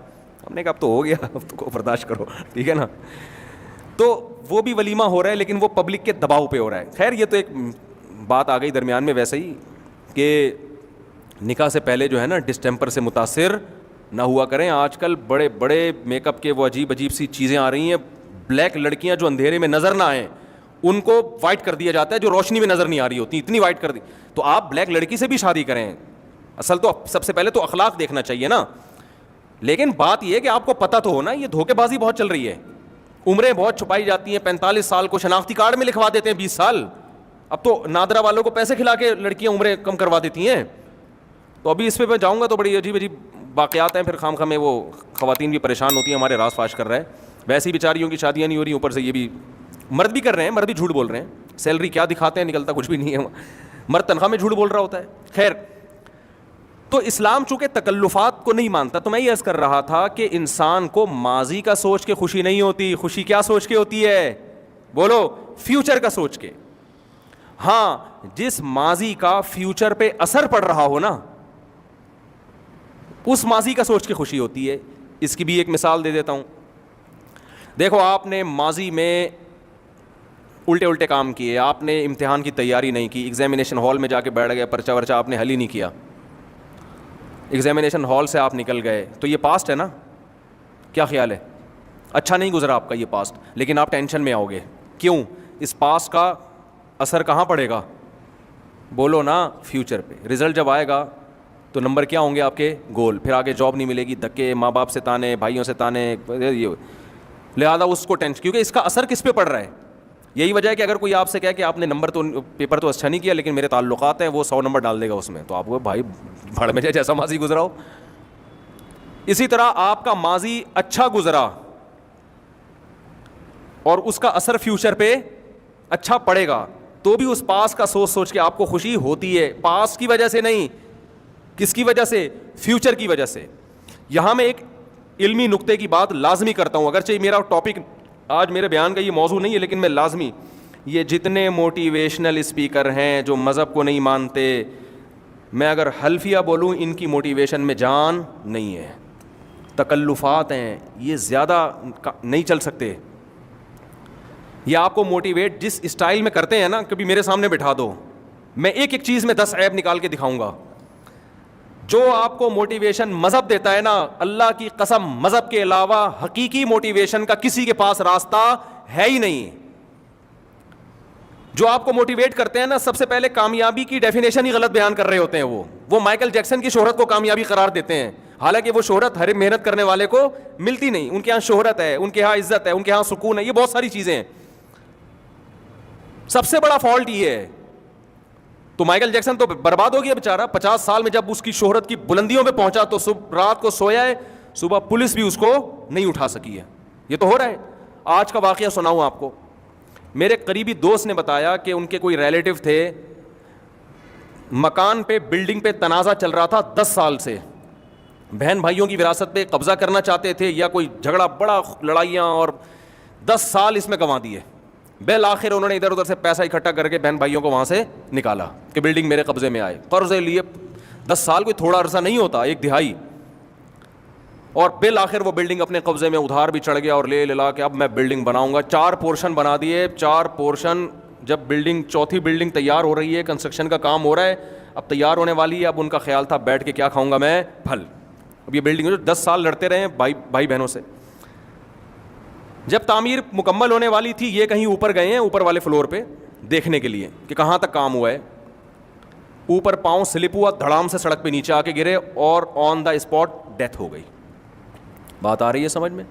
[SPEAKER 2] ہم نے کہا اب تو ہو گیا, اب تو کو برداشت کرو, ٹھیک ہے نا. تو وہ بھی ولیمہ ہو رہا ہے لیکن وہ پبلک کے دباؤ پہ ہو رہا ہے. خیر یہ تو ایک بات آ گئی درمیان میں ویسے ہی کہ نکاح سے پہلے جو ہے نا ڈسٹیمپر سے متاثر نہ ہوا کریں. آج کل بڑے بڑے میک اپ کے وہ عجیب عجیب سی چیزیں آ رہی ہیں. بلیک لڑکیاں جو اندھیرے میں نظر نہ آئیں ان کو وائٹ کر دیا جاتا ہے, جو روشنی میں نظر نہیں آ رہی ہوتی اتنی وائٹ کر دی. تو آپ بلیک لڑکی سے بھی شادی کریں, اصل تو سب سے پہلے تو اخلاق دیکھنا چاہیے نا. لیکن بات یہ ہے کہ آپ کو پتہ تو ہونا یہ دھوکے بازی بہت چل رہی ہے. عمریں بہت چھپائی جاتی ہیں, 45 سال کو شناختی کارڈ میں لکھوا دیتے ہیں 20 سال. اب تو نادرا والوں کو پیسے کھلا کے لڑکیاں عمریں کم کروا دیتی ہیں. تو ابھی اس پہ میں جاؤں گا تو بڑی عجیب عجیب واقعات ہیں, پھر خام خامے وہ خواتین بھی پریشان ہوتی ہیں, ہمارے راز فاش کر رہا ہے. ویسے ہی بیچاریوں کی شادیاں نہیں ہو رہی, اوپر سے یہ بھی مرد بھی کر رہے ہیں, مرد بھی جھوٹ بول رہے ہیں. سیلری کیا دکھاتے ہیں, نکلتا کچھ بھی نہیں ہے. مرد تنخواہ میں جھوٹ بول رہا ہوتا ہے. خیر تو اسلام چونکہ تکلفات کو نہیں مانتا, تو میں یہ عرض کر رہا تھا کہ انسان کو ماضی کا سوچ کے خوشی نہیں ہوتی. خوشی کیا سوچ کے ہوتی ہے, بولو, فیوچر کا سوچ کے. ہاں جس ماضی کا فیوچر پہ اثر پڑ رہا ہو نا, اس ماضی کا سوچ کے خوشی ہوتی ہے. اس کی بھی ایک مثال دے دیتا ہوں. دیکھو آپ نے ماضی میں الٹے الٹے کام کیے, آپ نے امتحان کی تیاری نہیں کی, ایگزامینیشن ہال میں جا کے بیٹھ گئے, پرچہ ورچہ آپ نے حل ہی نہیں کیا, ایگزامینیشن ہال سے آپ نکل گئے, تو یہ پاسٹ ہے نا. کیا خیال ہے, اچھا نہیں گزرا آپ کا یہ پاسٹ, لیکن آپ ٹینشن میں آؤ گے. کیوں؟ اس پاسٹ کا اثر کہاں پڑے گا, بولو نا, فیوچر پہ. رزلٹ جب آئے گا تو نمبر کیا ہوں گے آپ کے, گول. پھر آگے جاب نہیں ملے گی, دھکے, ماں باپ سے تانے, بھائیوں سے تانے, یہ. لہٰذا اس کو ٹینشن, کیونکہ اس کا اثر کس پہ پڑ رہا ہے. یہی وجہ ہے کہ اگر کوئی آپ سے کہے کہ آپ نے نمبر تو پیپر تو اچھا نہیں کیا لیکن میرے تعلقات ہیں, وہ 100 نمبر ڈال دے گا اس میں, تو آپ کو بھائی بھڑ میں جائے جیسا ماضی گزرا ہو. اسی طرح آپ کا ماضی اچھا گزرا اور اس کا اثر فیوچر پہ اچھا پڑے گا, تو بھی اس پاس کا سوچ سوچ کے آپ کو خوشی ہوتی ہے. پاس کی وجہ سے نہیں, کس کی وجہ سے, فیوچر کی وجہ سے. یہاں میں ایک علمی نقطے کی بات لازمی کرتا ہوں, اگرچہ میرا ٹاپک آج میرے بیان کا یہ موضوع نہیں ہے, لیکن میں لازمی, یہ جتنے موٹیویشنل اسپیکر ہیں جو مذہب کو نہیں مانتے, میں اگر حلفیہ بولوں ان کی موٹیویشن میں جان نہیں ہے, تکلفات ہیں, یہ زیادہ نہیں چل سکتے. یہ آپ کو موٹیویٹ جس اسٹائل میں کرتے ہیں نا, کبھی میرے سامنے بٹھا دو, میں ایک ایک چیز میں 10 عیب نکال کے دکھاؤں گا. جو آپ کو موٹیویشن مذہب دیتا ہے نا, اللہ کی قسم مذہب کے علاوہ حقیقی موٹیویشن کا کسی کے پاس راستہ ہے ہی نہیں. جو آپ کو موٹیویٹ کرتے ہیں نا, سب سے پہلے کامیابی کی ڈیفینیشن ہی غلط بیان کر رہے ہوتے ہیں. وہ مائیکل جیکسن کی شہرت کو کامیابی قرار دیتے ہیں, حالانکہ وہ شہرت ہر محنت کرنے والے کو ملتی نہیں. ان کے ہاں شہرت ہے, ان کے ہاں عزت ہے, ان کے ہاں سکون ہے, یہ بہت ساری چیزیں ہیں. سب سے بڑا فالٹ یہ ہے. تو مائیکل جیکسن تو برباد ہو گیا بیچارہ, 50 سال میں جب اس کی شہرت کی بلندیوں پہ پہنچا تو رات کو سویا ہے, صبح پولیس بھی اس کو نہیں اٹھا سکی ہے. یہ تو ہو رہا ہے. آج کا واقعہ سناؤں آپ کو. میرے قریبی دوست نے بتایا کہ ان کے کوئی ریلیٹیو تھے, مکان پہ, بلڈنگ پہ تنازع چل رہا تھا 10 سال سے, بہن بھائیوں کی وراثت پہ قبضہ کرنا چاہتے تھے یا کوئی جھگڑا, بڑا لڑائیاں, اور 10 سال اس میں گنوا دیے. بالآخر انہوں نے ادھر ادھر سے پیسہ اکٹھا کر کے بہن بھائیوں کو وہاں سے نکالا کہ بلڈنگ میرے قبضے میں آئے. قرضے لیے, 10 سال کوئی تھوڑا عرصہ نہیں ہوتا, 1/2, اور بالآخر وہ بلڈنگ اپنے قبضے میں, ادھار بھی چڑھ گیا اور لے لا کے اب میں بلڈنگ بناؤں گا. 4 پورشن بنا دیے, 4 پورشن. جب بلڈنگ, چوتھی بلڈنگ تیار ہو رہی ہے, کنسٹرکشن کا کام ہو رہا ہے, اب تیار ہونے والی ہے. اب ان کا خیال تھا بیٹھ کے کیا کھاؤں گا میں, پھل. اب یہ بلڈنگ جو 10 سال لڑتے رہے بھائی بہنوں سے. جب تعمیر مکمل ہونے والی تھی, یہ کہیں اوپر گئے ہیں, اوپر والے فلور پہ دیکھنے کے لیے کہ کہاں تک کام ہوا ہے. اوپر پاؤں سلپ ہوا, دھڑام سے سڑک پہ نیچے آ کے گرے اور آن دا اسپاٹ ڈیتھ ہو گئی. بات آ رہی ہے سمجھ میں؟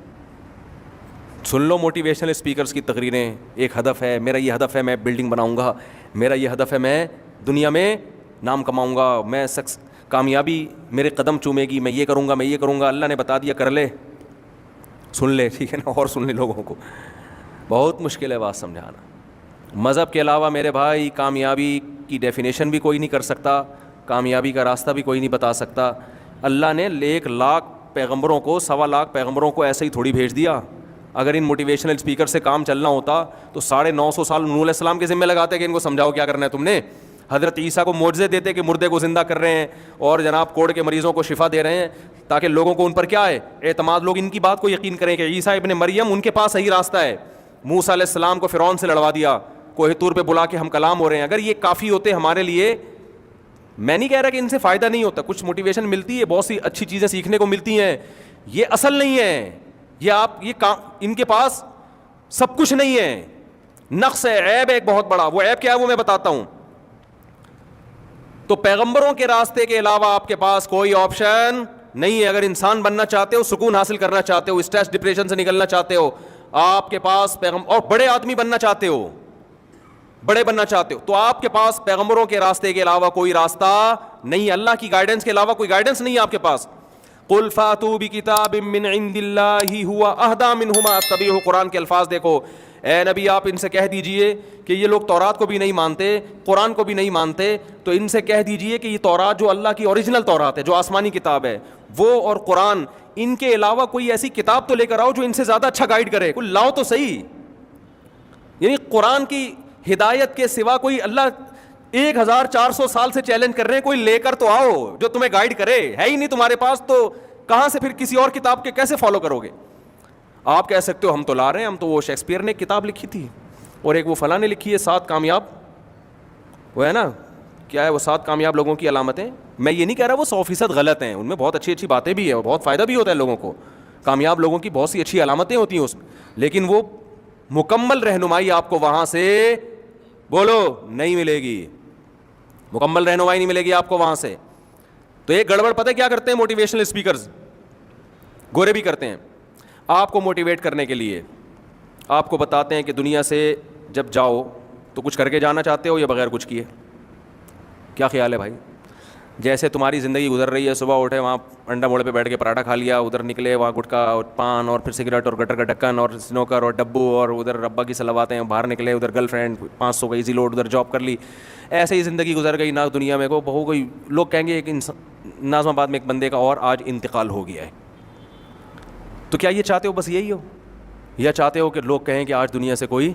[SPEAKER 2] سن لو موٹیویشنل اسپیکرز کی تقریریں. ایک ہدف ہے, میرا یہ ہدف ہے, میں بلڈنگ بناؤں گا, میرا یہ ہدف ہے, میں دنیا میں نام کماؤں گا, میں کامیابی میرے قدم چومے گی, میں یہ کروں گا, میں یہ کروں گا. اللہ نے بتا دیا کر لے, سن لے, ٹھیک ہے نا, اور سن لے. لوگوں کو بہت مشکل ہے بات سمجھانا. مذہب کے علاوہ میرے بھائی کامیابی کی ڈیفینیشن بھی کوئی نہیں کر سکتا, کامیابی کا راستہ بھی کوئی نہیں بتا سکتا, اللہ نے 1,00,000 پیغمبروں کو 1,25,000 پیغمبروں کو ایسے ہی تھوڑی بھیج دیا. اگر ان موٹیویشنل اسپیکر سے کام چلنا ہوتا تو 950 سال نوح علیہ السلام کے ذمہ لگاتے کہ ان کو سمجھاؤ کیا کرنا ہے تم نے. حضرت عیسیٰ کو معجزے دیتے کہ مردے کو زندہ کر رہے ہیں اور جناب کوڑ کے مریضوں کو شفا دے رہے ہیں, تاکہ لوگوں کو ان پر کیا ہے اعتماد, لوگ ان کی بات کو یقین کریں کہ عیسیٰ ابن مریم ان کے پاس صحیح راستہ ہے. موسیٰ علیہ السلام کو فرعون سے لڑوا دیا, کوہ طور پہ بلا کے ہم کلام ہو رہے ہیں. اگر یہ کافی ہوتے ہمارے لیے, میں نہیں کہہ رہا کہ ان سے فائدہ نہیں ہوتا, کچھ موٹیویشن ملتی ہے, بہت سی اچھی چیزیں سیکھنے کو ملتی ہیں, یہ اصل نہیں ہے. یہ ان کے پاس سب کچھ نہیں ہے, نقص ہے, عیب ہے ایک بہت بڑا. وہ عیب کیا ہے وہ میں بتاتا ہوں. تو پیغمبروں کے راستے کے علاوہ آپ کے پاس کوئی آپشن نہیں ہے. اگر انسان بننا چاہتے ہو, سکون حاصل کرنا چاہتے ہو, اسٹریس ڈپریشن سے نکلنا چاہتے ہو, آپ کے پاس اور بڑے آدمی بننا چاہتے ہو, بڑے بننا چاہتے ہو, تو آپ کے پاس پیغمبروں کے راستے کے علاوہ کوئی راستہ نہیں ہے. اللہ کی گائیڈنس کے علاوہ کوئی گائیڈنس نہیں ہے آپ کے پاس. قل فاتوا بکتاب من عند اللہ هو اہدی منہما اتبعہ. قرآن کے الفاظ دیکھو, اے نبی آپ ان سے کہہ دیجئے کہ یہ لوگ تورات کو بھی نہیں مانتے, قرآن کو بھی نہیں مانتے, تو ان سے کہہ دیجئے کہ یہ تورات جو اللہ کی اوریجنل تورات ہے, جو آسمانی کتاب ہے, وہ اور قرآن, ان کے علاوہ کوئی ایسی کتاب تو لے کر آؤ جو ان سے زیادہ اچھا گائیڈ کرے. کوئی لاؤ تو صحیح. یعنی قرآن کی ہدایت کے سوا کوئی, اللہ 1400 سال سے چیلنج کر رہے ہیں, کوئی لے کر تو آؤ جو تمہیں گائیڈ کرے. ہے ہی نہیں تمہارے پاس, تو کہاں سے پھر کسی اور کتاب کے کیسے فالو کرو گے؟ آپ کہہ سکتے ہو ہم تو لا رہے ہیں, ہم تو وہ شیکسپیئر نے ایک کتاب لکھی تھی اور ایک وہ فلاں نے لکھی ہے 7 کامیاب, وہ ہے نا کیا ہے وہ 7 کامیاب لوگوں کی علامتیں. میں یہ نہیں کہہ رہا وہ 100% غلط ہیں, ان میں بہت اچھی اچھی باتیں بھی ہیں, بہت فائدہ بھی ہوتا ہے لوگوں کو. کامیاب لوگوں کی بہت سی اچھی علامتیں ہوتی ہیں اس میں, لیکن وہ مکمل رہنمائی آپ کو وہاں سے بولو نہیں ملے گی. مکمل رہنمائی نہیں ملے گی آپ کو وہاں سے. تو ایک گڑبڑ پتہ کیا کرتے ہیں موٹیویشنل اسپیکرز, گورے بھی کرتے ہیں, آپ کو موٹیویٹ کرنے کے لیے آپ کو بتاتے ہیں کہ دنیا سے جب جاؤ تو کچھ کر کے جانا چاہتے ہو یا بغیر کچھ کیے. کیا خیال ہے بھائی؟ جیسے تمہاری زندگی گزر رہی ہے, صبح اٹھے وہاں انڈا موڑے پہ بیٹھ کے پراٹھا کھا لیا, ادھر نکلے وہاں گٹکا اور پان اور پھر سگریٹ اور گٹر کا ڈھکن اور سنوکر اور ڈبو, اور ادھر ربا کی صلواتیں, باہر نکلے ادھر گرل فرینڈ 500 کا ایزی لوڈ, ادھر جاب کر لی. ایسے ہی زندگی گزر گئی. نہ دنیا میں کو بہو کوئی لوگ کہیں گے کہ ناظم آباد میں ایک بندے کا اور آج انتقال ہو گیا ہے. تو کیا یہ چاہتے ہو بس یہی ہو, یا چاہتے ہو کہ لوگ کہیں کہ آج دنیا سے کوئی,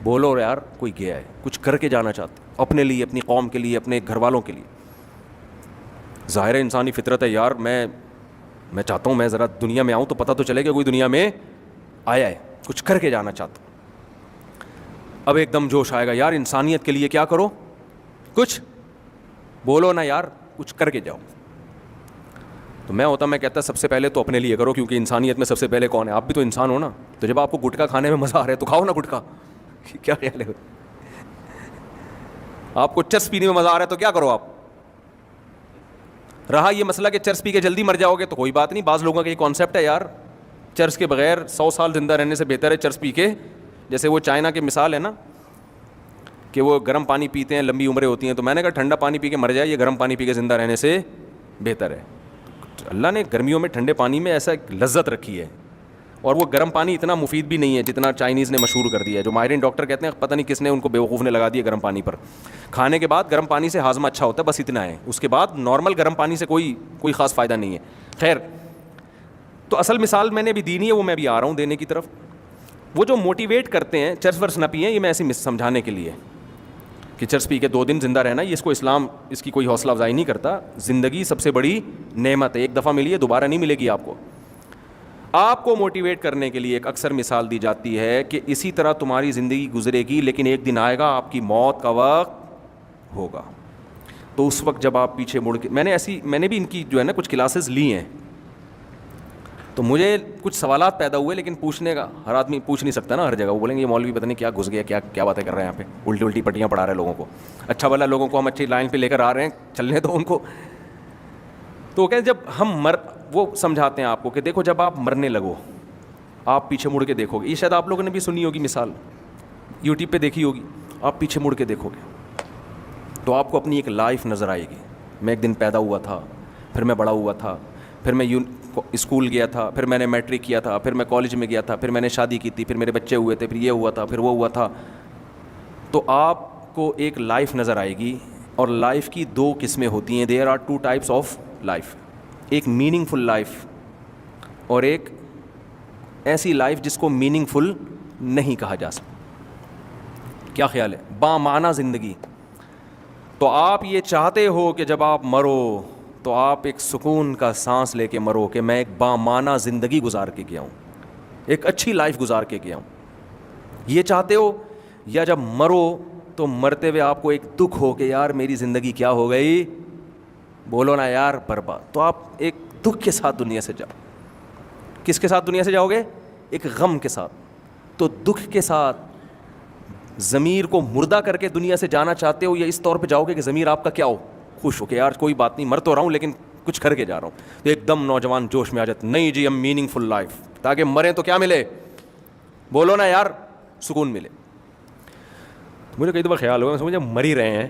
[SPEAKER 2] بولو یار کوئی گیا ہے, کچھ کر کے جانا چاہتے ہو اپنے لیے, اپنی قوم کے لیے, اپنے گھر والوں کے لیے. ظاہر انسانی فطرت ہے یار, میں چاہتا ہوں میں ذرا دنیا میں آؤں تو پتہ تو چلے کہ کوئی دنیا میں آیا ہے, کچھ کر کے جانا چاہتا ہوں. اب ایک دم جوش آئے گا یار انسانیت کے لیے کیا کرو, کچھ بولو نا یار, کچھ کر کے جاؤ. تو میں کہتا سب سے پہلے تو اپنے لیے کرو, کیونکہ انسانیت میں سب سے پہلے کون ہے؟ آپ بھی تو انسان ہو نا. تو جب آپ کو گٹکا کھانے میں مزہ آ رہا ہے تو کھاؤ نا گٹکا. کیا خیال ہے؟ آپ کو چرس پینے میں مزہ آ رہا ہے تو کیا کرو آپ؟ رہا یہ مسئلہ کہ چرس پی کے جلدی مر جاؤ گے تو کوئی بات نہیں. بعض لوگوں کا یہ کانسیپٹ ہے یار چرس کے بغیر 100 سال زندہ رہنے سے بہتر ہے چرس پی کے. جیسے وہ چائنا کی مثال ہے نا کہ وہ گرم پانی پیتے ہیں, لمبی عمریں ہوتی ہیں. تو میں نے کہا ٹھنڈا پانی پی کے مر جائے, یہ گرم پانی پی کے زندہ رہنے سے بہتر ہے. اللہ نے گرمیوں میں ٹھنڈے پانی میں ایسا ایک لذت رکھی ہے, اور وہ گرم پانی اتنا مفید بھی نہیں ہے جتنا چائنیز نے مشہور کر دیا ہے. جو ماہرین ڈاکٹر کہتے ہیں پتہ نہیں کس نے ان کو بیوقوف نے لگا دیا گرم پانی پر. کھانے کے بعد گرم پانی سے ہاضمہ اچھا ہوتا ہے, بس اتنا ہے. اس کے بعد نارمل گرم پانی سے کوئی خاص فائدہ نہیں ہے. خیر, تو اصل مثال میں نے بھی دی نہیں ہے, وہ میں بھی آ رہا ہوں دینے کی طرف. وہ جو موٹیویٹ کرتے ہیں چرس ورس نہ پئیں, یہ میں ایسے سمجھانے کے لیے کہ چرس پی کے 2 دن زندہ رہنا, یہ اس کو اسلام اس کی کوئی حوصلہ افزائی نہیں کرتا. زندگی سب سے بڑی نعمت ہے, ایک دفعہ ملی ہے, دوبارہ نہیں ملے گی آپ کو. آپ کو موٹیویٹ کرنے کے لیے ایک اکثر مثال دی جاتی ہے کہ اسی طرح تمہاری زندگی گزرے گی, لیکن ایک دن آئے گا آپ کی موت کا وقت ہوگا. تو اس وقت جب آپ پیچھے مڑ کے, میں نے بھی ان کی جو ہے نا کچھ کلاسز لی ہیں, تو مجھے کچھ سوالات پیدا ہوئے, لیکن پوچھنے کا ہر آدمی پوچھ نہیں سکتا نا ہر جگہ. وہ بولیں گے یہ مولوی پتہ نہیں کیا گھس گیا, کیا باتیں کر رہے ہیں یہاں پہ, الٹی پٹیاں پڑھا رہے ہیں لوگوں کو. اچھا والا لوگوں کو ہم اچھی لائن پہ لے کر آ رہے ہیں, چلنے دو ان کو. تو وہ کہیں جب ہم وہ سمجھاتے ہیں آپ کو کہ دیکھو جب آپ مرنے لگو, آپ پیچھے مڑ کے دیکھو گے. یہ شاید آپ لوگوں نے بھی سنی ہوگی مثال, یوٹیوب پہ دیکھی ہوگی. آپ پیچھے مڑ کے دیکھو گے تو آپ کو اپنی ایک لائف نظر آئے گی. میں ایک دن پیدا ہوا تھا, پھر میں بڑا ہوا تھا, پھر میں اسکول گیا تھا, پھر میں نے میٹرک کیا تھا, پھر میں کالج میں گیا تھا, پھر میں نے شادی کی تھی, پھر میرے بچے ہوئے تھے, پھر یہ ہوا تھا, پھر وہ ہوا تھا. تو آپ کو ایک لائف نظر آئے گی, اور لائف کی 2 قسمیں ہوتی ہیں. There are 2 types of life, ایک میننگ فل لائف اور ایک ایسی لائف جس کو میننگ فل نہیں کہا جا سکتا. کیا خیال ہے؟ بامعنی زندگی. تو آپ یہ چاہتے ہو کہ جب آپ مرو تو آپ ایک سکون کا سانس لے کے مرو کہ میں ایک بامعنی زندگی گزار کے گیا ہوں, ایک اچھی لائف گزار کے گیا ہوں, یہ چاہتے ہو؟ یا جب مرو تو مرتے ہوئے آپ کو ایک دکھ ہو کہ یار میری زندگی کیا ہو گئی, بولو نا یار برباد, تو آپ ایک دکھ کے ساتھ دنیا سے جاؤ. کس کے ساتھ دنیا سے جاؤ گے؟ ایک غم کے ساتھ. تو دکھ کے ساتھ ضمیر کو مردہ کر کے دنیا سے جانا چاہتے ہو, یا اس طور پہ جاؤ گے کہ ضمیر آپ کا کیا ہو, خوش ہو کہ یار کوئی بات نہیں, مر تو رہا ہوں لیکن کچھ کر کے جا رہا ہوں. تو ایک دم نوجوان جوش میں آ جاتے, نہیں جی ہم میننگ فل لائف, تاکہ مریں تو کیا ملے, بولو نا یار, سکون ملے. مجھے کئی دفعہ خیال ہوگا سمجھے مر ہی رہے ہیں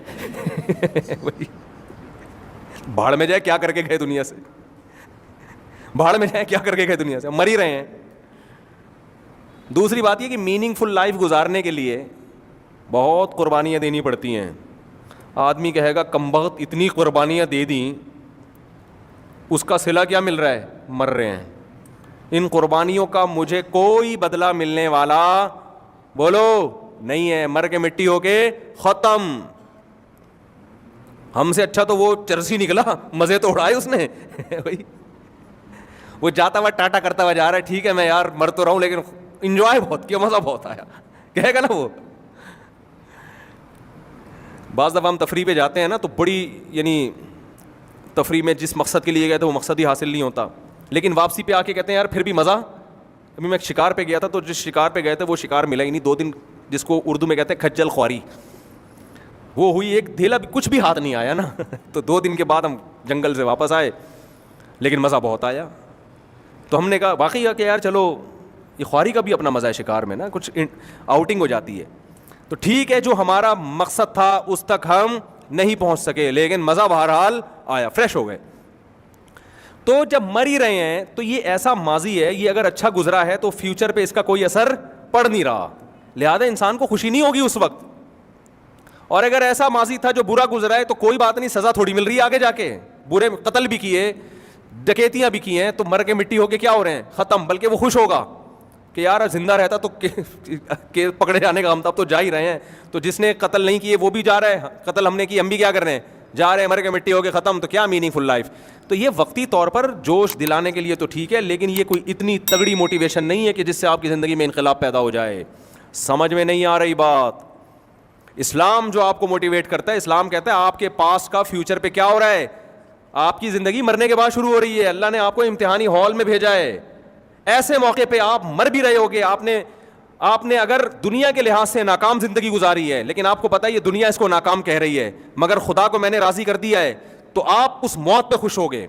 [SPEAKER 2] بھاڑ میں جائے کیا کر کے گئے دنیا سے, بھاڑ میں جائے کیا کر کے گئے دنیا سے, مر ہی رہے ہیں. دوسری بات یہ کہ میننگ فل لائف گزارنے کے لیے بہت قربانیاں دینی پڑتی ہیں. آدمی کہے گا کمبخت اتنی قربانیاں دے دیں, اس کا صلہ کیا مل رہا ہے, مر رہے ہیں. ان قربانیوں کا مجھے کوئی بدلہ ملنے والا بولو نہیں ہے, مر کے مٹی ہو کے ختم. ہم سے اچھا تو وہ چرسی نکلا, مزے تو اڑائے اس نے وہ جاتا ہوا ٹاٹا کرتا ہوا جا رہا ہے, ٹھیک ہے میں یار مر تو رہا ہوں لیکن انجوائے بہت کیا, مزہ بہت آیا, کہے گا نا وہ. بعض دفعہ ہم تفریح پہ جاتے ہیں نا تو بڑی یعنی تفریح میں جس مقصد کے لیے گئے تھے وہ مقصد ہی حاصل نہیں ہوتا, لیکن واپسی پہ آ کے کہتے ہیں یار پھر بھی مزہ. ابھی میں شکار پہ گیا تھا تو جس شکار پہ گئے تھے وہ شکار ملا ہی نہیں. 2 دن جس کو اردو میں کہتے ہیں کھجل خواری, وہ ہوئی, ایک دھیلا بھی کچھ بھی ہاتھ نہیں آیا نا تو 2 دن کے بعد ہم جنگل سے واپس آئے, لیکن مزہ بہت آیا. تو ہم نے کہا واقعی کہ یار چلو یہ خواری کا بھی اپنا مزہ ہے شکار میں نا, کچھ آؤٹنگ ہو جاتی ہے. تو ٹھیک ہے جو ہمارا مقصد تھا اس تک ہم نہیں پہنچ سکے, لیکن مزہ بہرحال آیا, فریش ہو گئے. تو جب مر ہی رہے ہیں تو یہ ایسا ماضی ہے, یہ اگر اچھا گزرا ہے تو فیوچر پہ اس کا کوئی اثر پڑ نہیں رہا, لہذا انسان کو خوشی نہیں ہوگی اس وقت. اور اگر ایسا ماضی تھا جو برا گزرا ہے تو کوئی بات نہیں, سزا تھوڑی مل رہی ہے آگے جا کے, برے قتل بھی کیے, ڈکیتیاں بھی کی ہیں, تو مر کے مٹی ہو کے کیا ہو رہے ہیں, ختم. بلکہ وہ خوش ہوگا کہ یار زندہ رہتا تو پکڑے جانے کا, ہم تب تو جا ہی رہے ہیں. تو جس نے قتل نہیں کیے وہ بھی جا رہا ہے, قتل ہم نے کی ہم بھی کیا کر رہے ہیں, جا رہے ہیں, مر کے مٹی ہو کے ختم. تو کیا میننگ فل لائف. تو یہ وقتی طور پر جوش دلانے کے لیے تو ٹھیک ہے, لیکن یہ کوئی اتنی تگڑی موٹیویشن نہیں ہے کہ جس سے آپ کی زندگی میں انقلاب پیدا ہو جائے. سمجھ میں نہیں آ رہی بات. اسلام جو آپ کو موٹیویٹ کرتا ہے, اسلام کہتا ہے آپ کے پاس کا فیوچر پہ کیا ہو رہا ہے, آپ کی زندگی مرنے کے بعد شروع ہو رہی ہے. اللہ نے آپ کو امتحانی ہال میں بھیجا ہے, ایسے موقع پہ آپ مر بھی رہے ہوگے. آپ نے اگر دنیا کے لحاظ سے ناکام زندگی گزاری ہے, لیکن آپ کو پتا ہے یہ دنیا اس کو ناکام کہہ رہی ہے, مگر خدا کو میں نے راضی کر دیا ہے, تو آپ اس موت پہ خوش ہوگے.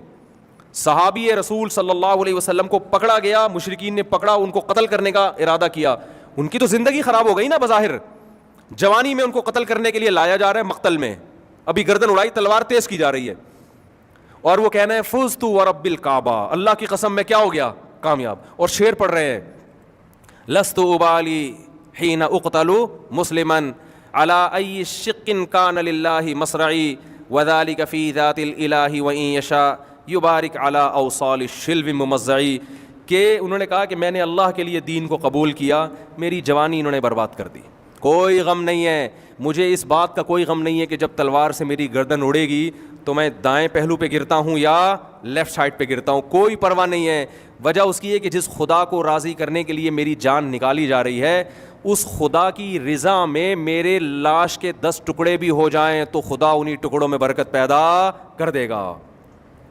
[SPEAKER 2] صحابی رسول صلی اللہ علیہ وسلم کو پکڑا گیا, مشرکین نے پکڑا, ان کو قتل کرنے کا ارادہ کیا. ان کی تو زندگی خراب ہو گئی نا بظاہر, جوانی میں ان کو قتل کرنے کے لیے لایا جا رہا ہے مقتل میں, ابھی گردن اڑائی, تلوار تیز کی جا رہی ہے, اور وہ کہنا ہے فزت ورب الکعبہ, اللہ کی قسم میں کیا ہو گیا, کامیاب. اور شعر پڑھ رہے ہیں لست ابالی حین اقتل مسلما علی ای شق کان للہ مصرعی وذلک فی ذات الالہ وان یشاء یبارک علی اوصال الشلو ممزعی. کہ انہوں نے کہا کہ میں نے اللہ کے لیے دین کو قبول کیا, میری جوانی انہوں نے برباد کر دی. کوئی غم نہیں ہے مجھے, اس بات کا کوئی غم نہیں ہے کہ جب تلوار سے میری گردن اڑے گی تو میں دائیں پہلو پہ گرتا ہوں یا لیفٹ سائڈ پہ گرتا ہوں, کوئی پرواہ نہیں ہے. وجہ اس کی ہے کہ جس خدا کو راضی کرنے کے لیے میری جان نکالی جا رہی ہے, اس خدا کی رضا میں میرے لاش کے 10 ٹکڑے بھی ہو جائیں تو خدا انہی ٹکڑوں میں برکت پیدا کر دے گا.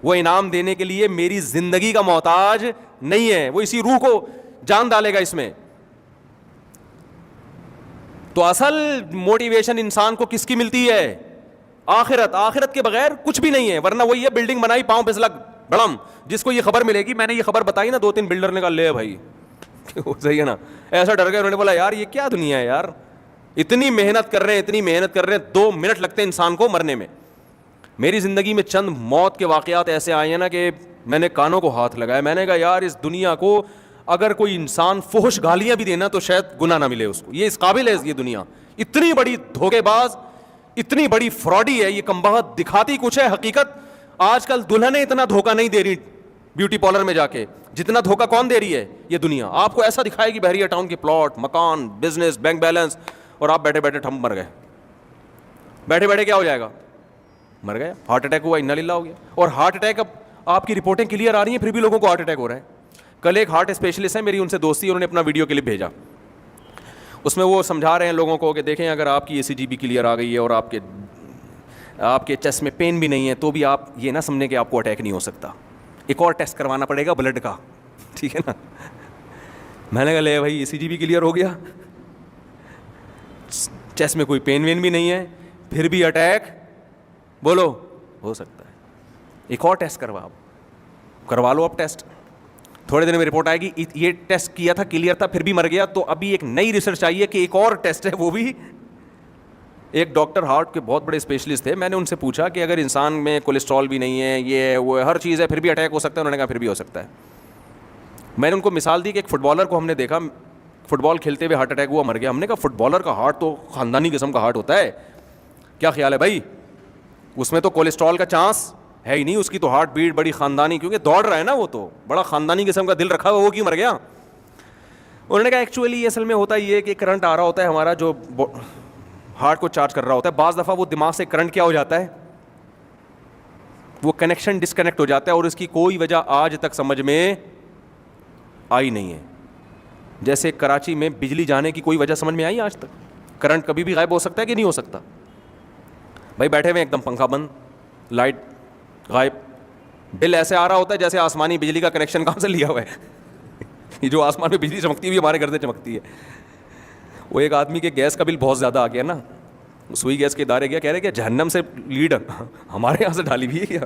[SPEAKER 2] وہ انعام دینے کے لیے میری زندگی کا محتاج نہیں ہے, وہ اسی روح کو جان ڈالے گا اس میں. تو اصل موٹیویشن انسان کو کس کی ملتی ہے, آخرت. آخرت کے بغیر کچھ بھی نہیں ہے, ورنہ وہی ہے بلڈنگ بنائی پاؤں پھسلا بڑم, جس کو یہ خبر ملے گی, میں نے یہ خبر بتائی نا 2-3 بلڈر نے کہا لے بھائی صحیح ہے نا, ایسا ڈر گئے, انہوں نے بولا یار یہ کیا دنیا ہے یار, اتنی محنت کر رہے ہیں, اتنی محنت کر رہے ہیں, 2 منٹ لگتے ہیں انسان کو مرنے میں. میری زندگی میں چند موت کے واقعات ایسے آئے ہیں نا کہ میں نے کانوں کو ہاتھ لگایا, میں نے کہا یار اس دنیا کو اگر کوئی انسان فحش گالیاں بھی دینا تو شاید گناہ نہ ملے اس کو, یہ اس قابل ہے یہ دنیا. اتنی بڑی دھوکے باز, اتنی بڑی فراڈی ہے یہ, کمبخت دکھاتی کچھ ہے, حقیقت آج کل دلہنیں اتنا دھوکہ نہیں دے رہی بیوٹی پارلر میں جا کے جتنا دھوکہ کون دے رہی ہے یہ دنیا. آپ کو ایسا دکھائے گی بحریہ ٹاؤن کے پلاٹ, مکان, بزنس, بینک بیلنس, اور آپ بیٹھے بیٹھے ٹھم مر گئے. بیٹھے بیٹھے کیا ہو جائے گا؟ مر گئے. ہارٹ اٹیک ہوا, انا للہ ہو گیا. اور ہارٹ اٹیک اب آپ کی رپورٹیں کلیئر آ رہی ہیں پھر بھی لوگوں کو ہارٹ اٹیک ہو رہا ہے. کل ایک ہارٹ اسپیشلسٹ ہے میری, ان سے دوستی, انہوں نے اپنا ویڈیو کلپ بھیجا. اس میں وہ سمجھا رہے ہیں لوگوں کو کہ دیکھیں اگر آپ کی ECG بھی کلیئر آ گئی ہے اور آپ کے چیسٹ میں پین بھی نہیں ہے تو بھی آپ یہ نہ سمجھیں کہ آپ کو اٹیک نہیں ہو سکتا, ایک اور ٹیسٹ کروانا پڑے گا بلڈ کا, ٹھیک ہے نا. میں نے کہا لے بھائی ECG بھی کلیئر ہو گیا, چیسٹ میں کوئی پین وین بھی نہیں ہے, پھر بھی اٹیک بولو ہو سکتا ہے. ایک اور ٹیسٹ کروا لو اب ٹیسٹ, تھوڑے دن میں رپورٹ آئے گی یہ ٹیسٹ کیا تھا کلیئر تھا پھر بھی مر گیا. تو ابھی ایک نئی ریسرچ آئی ہے کہ ایک اور ٹیسٹ ہے, وہ بھی ایک ڈاکٹر ہارٹ کے بہت بڑے اسپیشلسٹ تھے. میں نے ان سے پوچھا کہ اگر انسان میں کولیسٹرول بھی نہیں ہے, یہ وہ ہر چیز ہے, پھر بھی اٹیک ہو سکتا ہے؟ انہوں نے کہا پھر بھی ہو سکتا ہے. میں نے ان کو مثال دی کہ ایک فٹ بالر کو ہم نے دیکھا فٹ بال کھیلتے ہوئے ہارٹ اٹیک ہوا, مر گیا. ہم نے کہا فٹ بالر کا ہارٹ تو خاندانی قسم کا ہارٹ ہوتا ہے, کیا خیال ہے بھائی؟ اس میں تو کولیسٹرول کا چانس ہے ہی نہیں, اس کی تو ہارٹ بیٹ بڑی خاندانی, کیونکہ دوڑ رہا ہے نا, وہ تو بڑا خاندانی قسم کا دل رکھا ہوا, وہ کیوں مر گیا؟ انہوں نے کہا ایکچولی اصل میں ہوتا یہ کہ کرنٹ آ رہا ہوتا ہے ہمارا جو ہارٹ کو چارج کر رہا ہوتا ہے, بعض دفعہ وہ دماغ سے کرنٹ کیا ہو جاتا ہے, وہ کنیکشن ڈسکنیکٹ ہو جاتا ہے, اور اس کی کوئی وجہ آج تک سمجھ میں آئی نہیں ہے. جیسے کراچی میں بجلی جانے کی کوئی وجہ سمجھ میں آئی آج تک؟ کرنٹ کبھی بھی غائب ہو سکتا ہے کہ نہیں ہو سکتا؟ بھائی بیٹھے ہوئے ایک دم پنکھا بند, لائٹ غائب, بل ایسے آ رہا ہوتا ہے جیسے آسمانی بجلی کا کنیکشن کہاں سے لیا ہوا ہے. یہ جو آسمان میں بجلی چمکتی ہوئی ہمارے گھر سے چمکتی ہے. وہ ایک آدمی کے گیس کا بل بہت زیادہ آ گیا نا, سوئی گیس کے ادارے گیا, کہہ رہے کہ جہنم سے لیڈ ہمارے یہاں سے ڈالی ہوئی ہے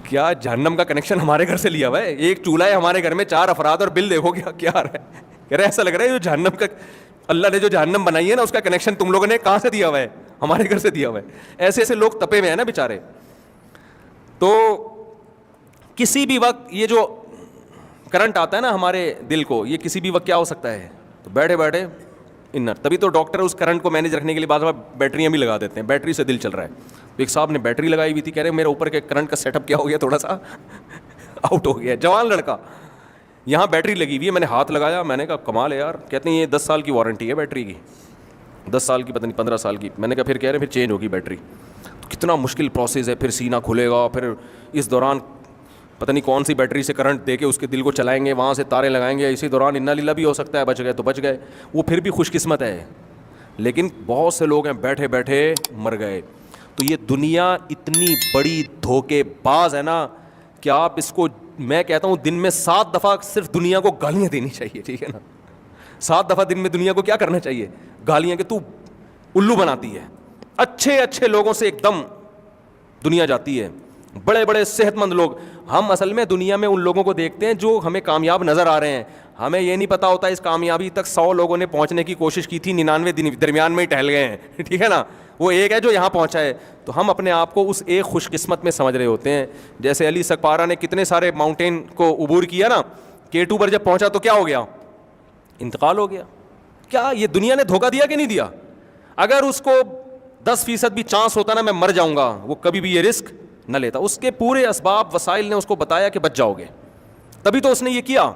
[SPEAKER 2] کیا جہنم کا کنیکشن ہمارے گھر سے لیا ہوا ہے؟ ایک چولہا ہے ہمارے گھر میں, 4 افراد, اور بل دیکھو کیا آ رہا ہے. کہہ رہے ایسا لگ رہا ہے جو جہنم کا اللہ نے جو جہنم بنائی ہے نا, اس کا کنیکشن تم لوگوں نے کہاں سے دیا ہوا ہے؟ ہمارے گھر سے دیا ہوا ہے. ایسے ایسے لوگ تپے ہوئے ہیں نا بیچارے. تو کسی بھی وقت یہ جو کرنٹ آتا ہے نا ہمارے دل کو, یہ کسی بھی وقت کیا ہو سکتا ہے. تو بیٹھے بیٹھے انر, تبھی تو ڈاکٹر اس کرنٹ کو مینیج رکھنے کے لیے بعض دفعہ بیٹریاں بھی لگا دیتے ہیں, بیٹری سے دل چل رہا ہے. تو ایک صاحب نے بیٹری لگائی ہوئی تھی, کہہ رہے میرے اوپر کے کرنٹ کا سیٹ اپ کیا ہو گیا, تھوڑا سا آؤٹ ہو گیا. جوان لڑکا, یہاں بیٹری لگی ہوئی ہے, میں نے ہاتھ لگایا, میں نے کہا کمال ہے یار. کہتے ہیں یہ 10 سال کی وارنٹی ہے بیٹری کی, 10 سال کی پتہ نہیں 15 سال کی. میں نے کہا پھر کہہ رہے پھر چینج ہوگی بیٹری. تو کتنا مشکل پروسیس ہے, پھر سینہ کھلے گا, پھر اس دوران پتہ نہیں کون سی بیٹری سے کرنٹ دے کے اس کے دل کو چلائیں گے, وہاں سے تارے لگائیں گے, اسی دوران انا للہ بھی ہو سکتا ہے, بچ گئے تو بچ گئے, وہ پھر بھی خوش قسمت ہے. لیکن بہت سے لوگ ہیں بیٹھے بیٹھے مر گئے. تو یہ دنیا اتنی بڑی دھوکے باز ہے نا کہ آپ اس کو, میں کہتا ہوں دن میں 7 دفعہ صرف دنیا کو گالیاں دینی چاہیے, ٹھیک ہے نا. 7 دفعہ دن میں دنیا کو کیا کرنا چاہیے؟ گالیاں, کہ تو الو بناتی ہے. اچھے اچھے لوگوں سے ایک دم دنیا جاتی ہے, بڑے بڑے صحت مند لوگ. ہم اصل میں دنیا میں ان لوگوں کو دیکھتے ہیں جو ہمیں کامیاب نظر آ رہے ہیں, ہمیں یہ نہیں پتا ہوتا اس کامیابی تک 100 لوگوں نے پہنچنے کی کوشش کی تھی, 99 درمیان میں ہی ٹہل گئے ہیں, ٹھیک ہے نا. وہ ایک ہے جو یہاں پہنچا ہے. تو ہم اپنے آپ کو اس ایک خوش قسمت میں سمجھ رہے ہوتے ہیں. جیسے علی سکپارہ نے کتنے سارے ماؤنٹین کو عبور کیا نا, K2 پر جب پہنچا تو کیا ہو گیا؟ انتقال ہو گیا. کیا یہ دنیا نے دھوکہ دیا کہ نہیں دیا؟ اگر اس کو 10% بھی چانس ہوتا نا میں مر جاؤں گا, وہ کبھی بھی یہ رسک نہ لیتا. اس کے پورے اسباب وسائل نے اس کو بتایا کہ بچ جاؤ گے, تبھی تو اس نے یہ کیا.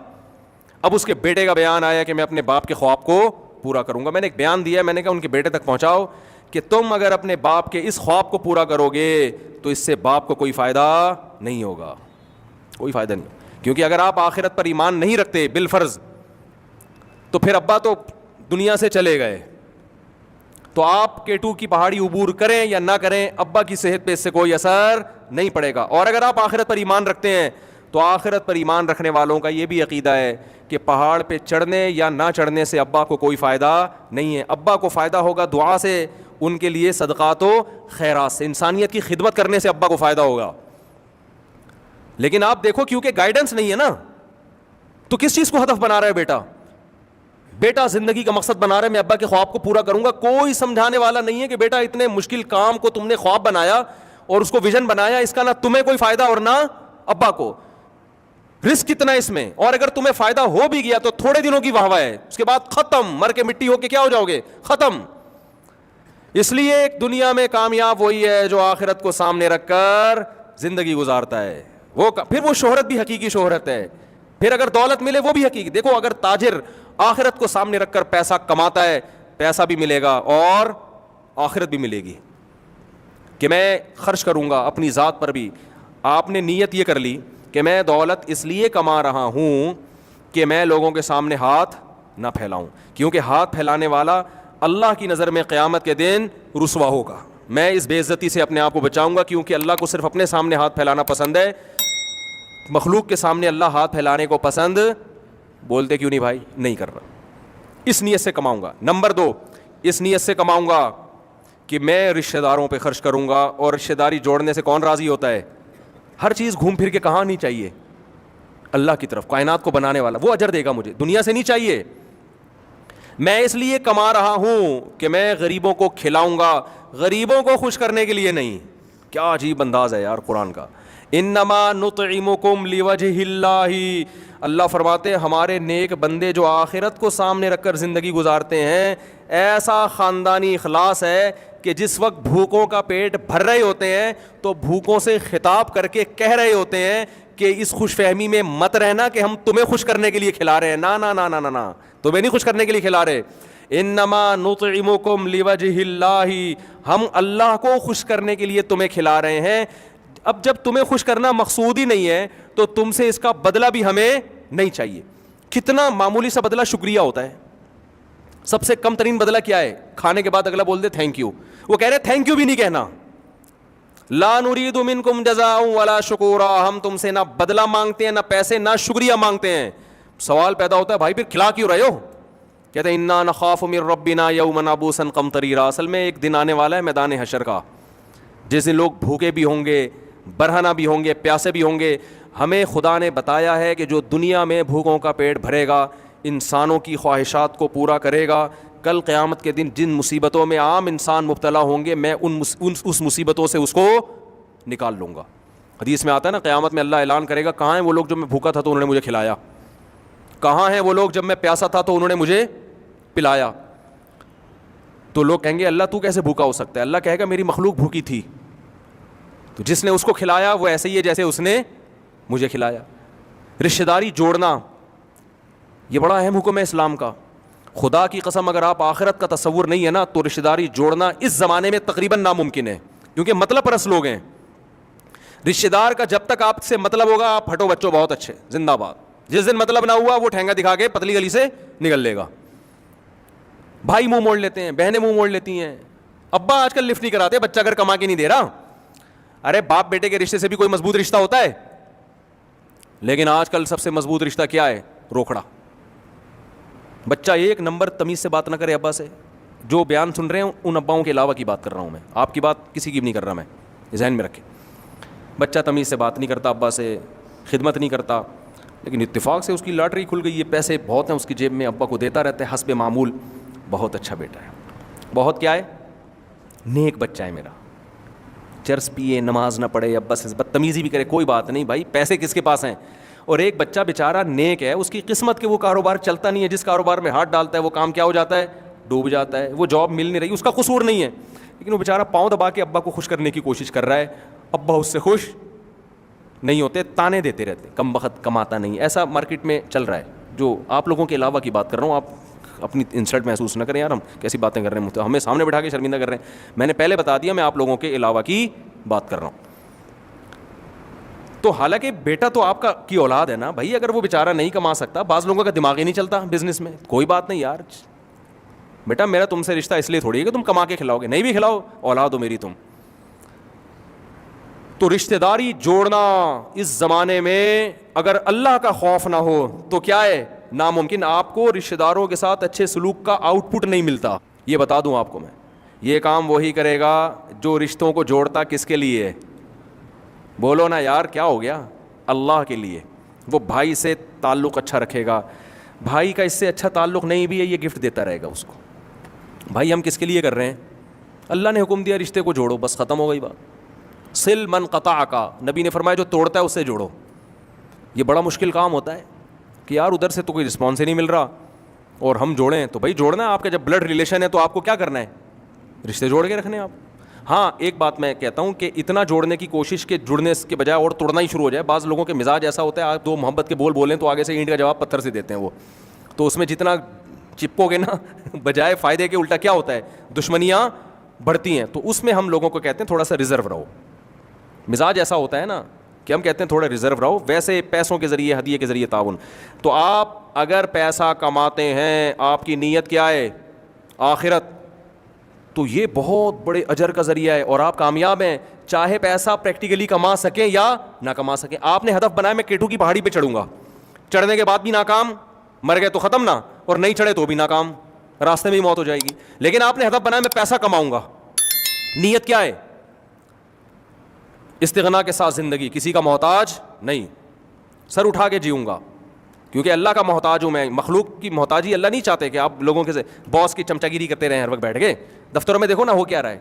[SPEAKER 2] اب اس کے بیٹے کا بیان آیا کہ میں اپنے باپ کے خواب کو پورا کروں گا. میں نے ایک بیان دیا, میں نے کہا ان کے بیٹے تک پہنچاؤ کہ تم اگر اپنے باپ کے اس خواب کو پورا کرو گے تو اس سے باپ کو کوئی فائدہ نہیں ہوگا, کوئی فائدہ نہیں. کیونکہ اگر آپ آخرت پر ایمان نہیں رکھتے بالفرض, تو پھر ابا تو دنیا سے چلے گئے, تو آپ K2 کی پہاڑی عبور کریں یا نہ کریں, ابا کی صحت پہ اس سے کوئی اثر نہیں پڑے گا. اور اگر آپ آخرت پر ایمان رکھتے ہیں تو آخرت پر ایمان رکھنے والوں کا یہ بھی عقیدہ ہے کہ پہاڑ پہ چڑھنے یا نہ چڑھنے سے ابا کو کوئی فائدہ نہیں ہے. ابا کو فائدہ ہوگا دعا سے, ان کے لیے صدقات و خیرات سے, انسانیت کی خدمت کرنے سے ابا کو فائدہ ہوگا. لیکن آپ دیکھو کیونکہ گائیڈنس نہیں ہے نا, تو کس چیز کو ہدف بنا رہا ہے بیٹا؟ بیٹا زندگی کا مقصد بنا رہا ہے میں ابا کے خواب کو پورا کروں گا. کوئی سمجھانے والا نہیں ہے کہ بیٹا اتنے مشکل کام کو تم نے خواب بنایا اور اس کو ویژن بنایا, اس کا نہ تمہیں کوئی فائدہ اور نہ ابا کو. رسک کتنا ہے اس میں, اور اگر تمہیں فائدہ ہو بھی گیا تو تھوڑے دنوں کی واہ واہ ہے, اس کے بعد ختم, مر کے مٹی ہو کے کیا ہو جاؤ گے, ختم. اس لیے ایک دنیا میں کامیاب وہی ہے جو آخرت کو سامنے رکھ کر زندگی گزارتا ہے. پھر وہ شہرت بھی حقیقی شہرت ہے, پھر اگر دولت ملے وہ بھی حقیقی. دیکھو اگر تاجر آخرت کو سامنے رکھ کر پیسہ کماتا ہے, پیسہ بھی ملے گا اور آخرت بھی ملے گی کہ میں خرچ کروں گا اپنی ذات پر بھی. آپ نے نیت یہ کر لی کہ میں دولت اس لیے کما رہا ہوں کہ میں لوگوں کے سامنے ہاتھ نہ پھیلاؤں, کیونکہ ہاتھ پھیلانے والا اللہ کی نظر میں قیامت کے دن رسوا ہوگا. میں اس بے عزتی سے اپنے آپ کو بچاؤں گا, کیونکہ اللہ کو صرف اپنے سامنے ہاتھ پھیلانا پسند ہے, مخلوق کے سامنے اللہ ہاتھ پھیلانے کو پسند بولتے کیوں نہیں بھائی, نہیں کر رہا. اس نیت سے کماؤں گا. نمبر 2, اس نیت سے کماؤں گا کہ میں رشتہ داروں پہ خرچ کروں گا. اور رشتہ داری جوڑنے سے کون راضی ہوتا ہے؟ ہر چیز گھوم پھر کے کہاں نہیں چاہیے, اللہ کی طرف, کائنات کو بنانے والا وہ اجر دے گا مجھے, دنیا سے نہیں چاہیے. میں اس لیے کما رہا ہوں کہ میں غریبوں کو کھلاؤں گا, غریبوں کو خوش کرنے کے لیے نہیں. کیا عجیب انداز ہے یار قرآن کا. انما نطعمکم لوجہ اللہ, اللہ فرماتے ہیں ہمارے نیک بندے جو آخرت کو سامنے رکھ کر زندگی گزارتے ہیں, ایسا خاندانی اخلاص ہے کہ جس وقت بھوکوں کا پیٹ بھر رہے ہوتے ہیں تو بھوکوں سے خطاب کر کے کہہ رہے ہوتے ہیں کہ اس خوش فہمی میں مت رہنا کہ ہم تمہیں خوش کرنے کے لیے کھلا رہے ہیں. نا نا نا نا نا نا, تمہیں نہیں خوش کرنے کے لیے کھلا رہے. انما نطعمکم لوجہ اللہ, ہم اللہ کو خوش کرنے کے لیے تمہیں کھلا رہے ہیں. اب جب تمہیں خوش کرنا مقصود ہی نہیں ہے تو تم سے اس کا بدلہ بھی ہمیں نہیں چاہیے. کتنا معمولی سا بدلہ شکریہ ہوتا ہے. سب سے کم ترین بدلہ کیا ہے؟ کھانے کے بعد اگلا بول دے تھینک یو. وہ کہہ رہے تھینک یو بھی نہیں کہنا. لا نرید منکم جزاء ولا شکورا, ہم تم سے نہ بدلہ مانگتے ہیں, نہ پیسے, نہ شکریہ مانگتے ہیں. سوال پیدا ہوتا ہے بھائی پھر کھلا کیوں رہے ہو؟ کہتے ہیں انا نخاف من ربنا یوما عبوسا قمطریرا. اصل میں ایک دن آنے والا ہے میدان حشر کا, جس دن لوگ بھوکے بھی ہوں گے, برہنہ بھی ہوں گے, پیاسے بھی ہوں گے. ہمیں خدا نے بتایا ہے کہ جو دنیا میں بھوکوں کا پیٹ بھرے گا, انسانوں کی خواہشات کو پورا کرے گا, کل قیامت کے دن جن مصیبتوں میں عام انسان مبتلا ہوں گے میں اس مصیبتوں سے اس کو نکال لوں گا. حدیث میں آتا ہے نا, قیامت میں اللہ اعلان کرے گا کہاں ہیں وہ لوگ جو میں بھوکا تھا تو انہوں نے مجھے کھلایا, کہاں ہیں وہ لوگ جب میں پیاسا تھا تو انہوں نے مجھے پلایا. تو لوگ کہیں گے اللہ تو کیسے بھوکا ہو سکتا ہے؟ اللہ کہے گا میری مخلوق بھوکی تھی, تو جس نے اس کو کھلایا وہ ایسے ہی ہے جیسے اس نے مجھے کھلایا. رشتہ داری جوڑنا یہ بڑا اہم حکم ہے اسلام کا. خدا کی قسم اگر آپ آخرت کا تصور نہیں ہے نا تو رشتہ داری جوڑنا اس زمانے میں تقریباً ناممکن ہے, کیونکہ مطلب پرست لوگ ہیں. رشتہ دار کا جب تک آپ سے مطلب ہوگا آپ ہٹو بچوں بہت اچھے زندہ باد. جس دن مطلب نہ ہوا وہ ٹھینگا دکھا کے پتلی گلی سے نکل لے گا. بھائی منہ موڑ لیتے ہیں, بہنیں منہ موڑ لیتی ہیں. ابا آج کل لفٹ نہیں کراتے, بچہ اگر کما کے نہیں دے رہا. ارے باپ بیٹے کے رشتے سے بھی کوئی مضبوط رشتہ ہوتا ہے, لیکن آج کل سب سے مضبوط رشتہ کیا ہے؟ روکڑا. بچہ ایک نمبر تمیز سے بات نہ کرے ابا سے. جو بیان سن رہے ہیں ان اباؤں کے علاوہ کی بات کر رہا ہوں میں, آپ کی بات کسی کی بھی نہیں کر رہا میں, ذہن میں رکھیں. بچہ تمیز سے بات نہیں کرتا ابا سے, خدمت نہیں کرتا, لیکن اتفاق سے اس کی لاٹری کھل گئی ہے, پیسے بہت ہیں اس کی جیب میں, ابا کو دیتا رہتا ہے حسب معمول. بہت اچھا بیٹا ہے, بہت کیا ہے, نیک بچہ ہے میرا. چرس پیے, نماز نہ پڑھے, ابا سے بدتمیزی بھی کرے, کوئی بات نہیں بھائی, پیسے کس کے پاس ہیں. اور ایک بچہ بیچارہ نیک ہے, اس کی قسمت کے وہ کاروبار چلتا نہیں ہے, جس کاروبار میں ہاتھ ڈالتا ہے وہ کام کیا ہو جاتا ہے؟ ڈوب جاتا ہے. وہ جاب مل نہیں رہی, اس کا قصور نہیں ہے, لیکن وہ بیچارہ پاؤں دبا کے ابا کو خوش کرنے کی کوشش کر رہا ہے. ابا اس سے خوش نہیں ہوتے, تانے دیتے رہتے, کم وقت کماتا نہیں. ایسا مارکیٹ میں چل رہا ہے. جو آپ لوگوں کے علاوہ کی بات کر رہا ہوں, آپ اپنی انسلٹ محسوس نہ کریں یار, ہم کیسی باتیں کر رہے ہیں, ہمیں سامنے بٹھا کے شرمندہ کر رہے ہیں. میں نے پہلے بتا دیا میں آپ لوگوں کے علاوہ کی بات کر رہا ہوں. تو حالانکہ بیٹا تو آپ کا کی اولاد ہے نا بھائی, اگر وہ بیچارہ نہیں کما سکتا, بعض لوگوں کا دماغ ہی نہیں چلتا بزنس میں, کوئی بات نہیں یار, بیٹا میرا تم سے رشتہ اس لیے تھوڑی ہے کہ تم کما کے کھلاؤ گے, نہیں بھی کھلاؤ, اولاد ہو میری تم. تو رشتہ داری جوڑنا اس زمانے میں اگر اللہ کا خوف نہ ہو تو کیا ہے؟ ناممکن. آپ کو رشتہ داروں کے ساتھ اچھے سلوک کا آؤٹ پٹ نہیں ملتا. یہ بتا دوں آپ کو میں, یہ کام وہی کرے گا جو رشتوں کو جوڑتا کس کے لیے ہے؟ بولو نا یار, کیا ہو گیا؟ اللہ کے لیے. وہ بھائی سے تعلق اچھا رکھے گا, بھائی کا اس سے اچھا تعلق نہیں بھی ہے یہ گفٹ دیتا رہے گا اس کو. بھائی ہم کس کے لیے کر رہے ہیں؟ اللہ نے حکم دیا رشتے کو جوڑو, بس ختم ہو گئی بات. سل من قطع کا, نبی نے فرمایا جو توڑتا ہے اس سے جوڑو. یہ بڑا مشکل کام ہوتا ہے کہ یار ادھر سے تو کوئی رسپانس ہی نہیں مل رہا اور ہم جوڑیں, تو بھائی جوڑنا ہے. آپ کا جب بلڈ ریلیشن ہے تو آپ کو کیا کرنا ہے؟ رشتے جوڑ کے رکھنے آپ. ہاں ایک بات میں کہتا ہوں کہ اتنا جوڑنے کی کوشش کہ جڑنے کے بجائے اور توڑنا ہی شروع ہو جائے. بعض لوگوں کے مزاج ایسا ہوتا ہے, آپ دو محبت کے بول بولیں تو آگے سے اینٹ کا جواب پتھر سے دیتے ہیں وہ, تو اس میں جتنا چپکو گے نا بجائے فائدے کے الٹا کیا ہوتا ہے, دشمنیاں بڑھتی ہیں. تو اس میں ہم لوگوں کو کہتے ہیں تھوڑا سا ریزرو رہو. مزاج ایسا ہوتا ہے نا کہ ہم کہتے ہیں تھوڑا ریزرو رہو. ویسے پیسوں کے ذریعے, ہدیے کے ذریعے تعاون, تو آپ اگر پیسہ کماتے ہیں, آپ کی نیت کیا ہے, آخرت, تو یہ بہت بڑے اجر کا ذریعہ ہے اور آپ کامیاب ہیں, چاہے پیسہ پریکٹیکلی کما سکیں یا نہ کما سکیں. آپ نے ہدف بنایا میں کیٹو کی پہاڑی پہ چڑھوں گا, چڑھنے کے بعد بھی ناکام, مر گئے تو ختم نا, اور نہیں چڑھے تو بھی ناکام, راستے میں ہی موت ہو جائے گی. لیکن آپ نے ہدف بنایا میں پیسہ کماؤں گا, نیت کیا ہے, استغنا کے ساتھ زندگی, کسی کا محتاج نہیں, سر اٹھا کے جیوں گا کیونکہ اللہ کا محتاج ہوں میں. مخلوق کی محتاجی اللہ نہیں چاہتے کہ آپ لوگوں کے باس کی چمچا گیری کرتے رہیں ہر وقت بیٹھ کے. دفتروں میں دیکھو نا ہو کیا رہا ہے,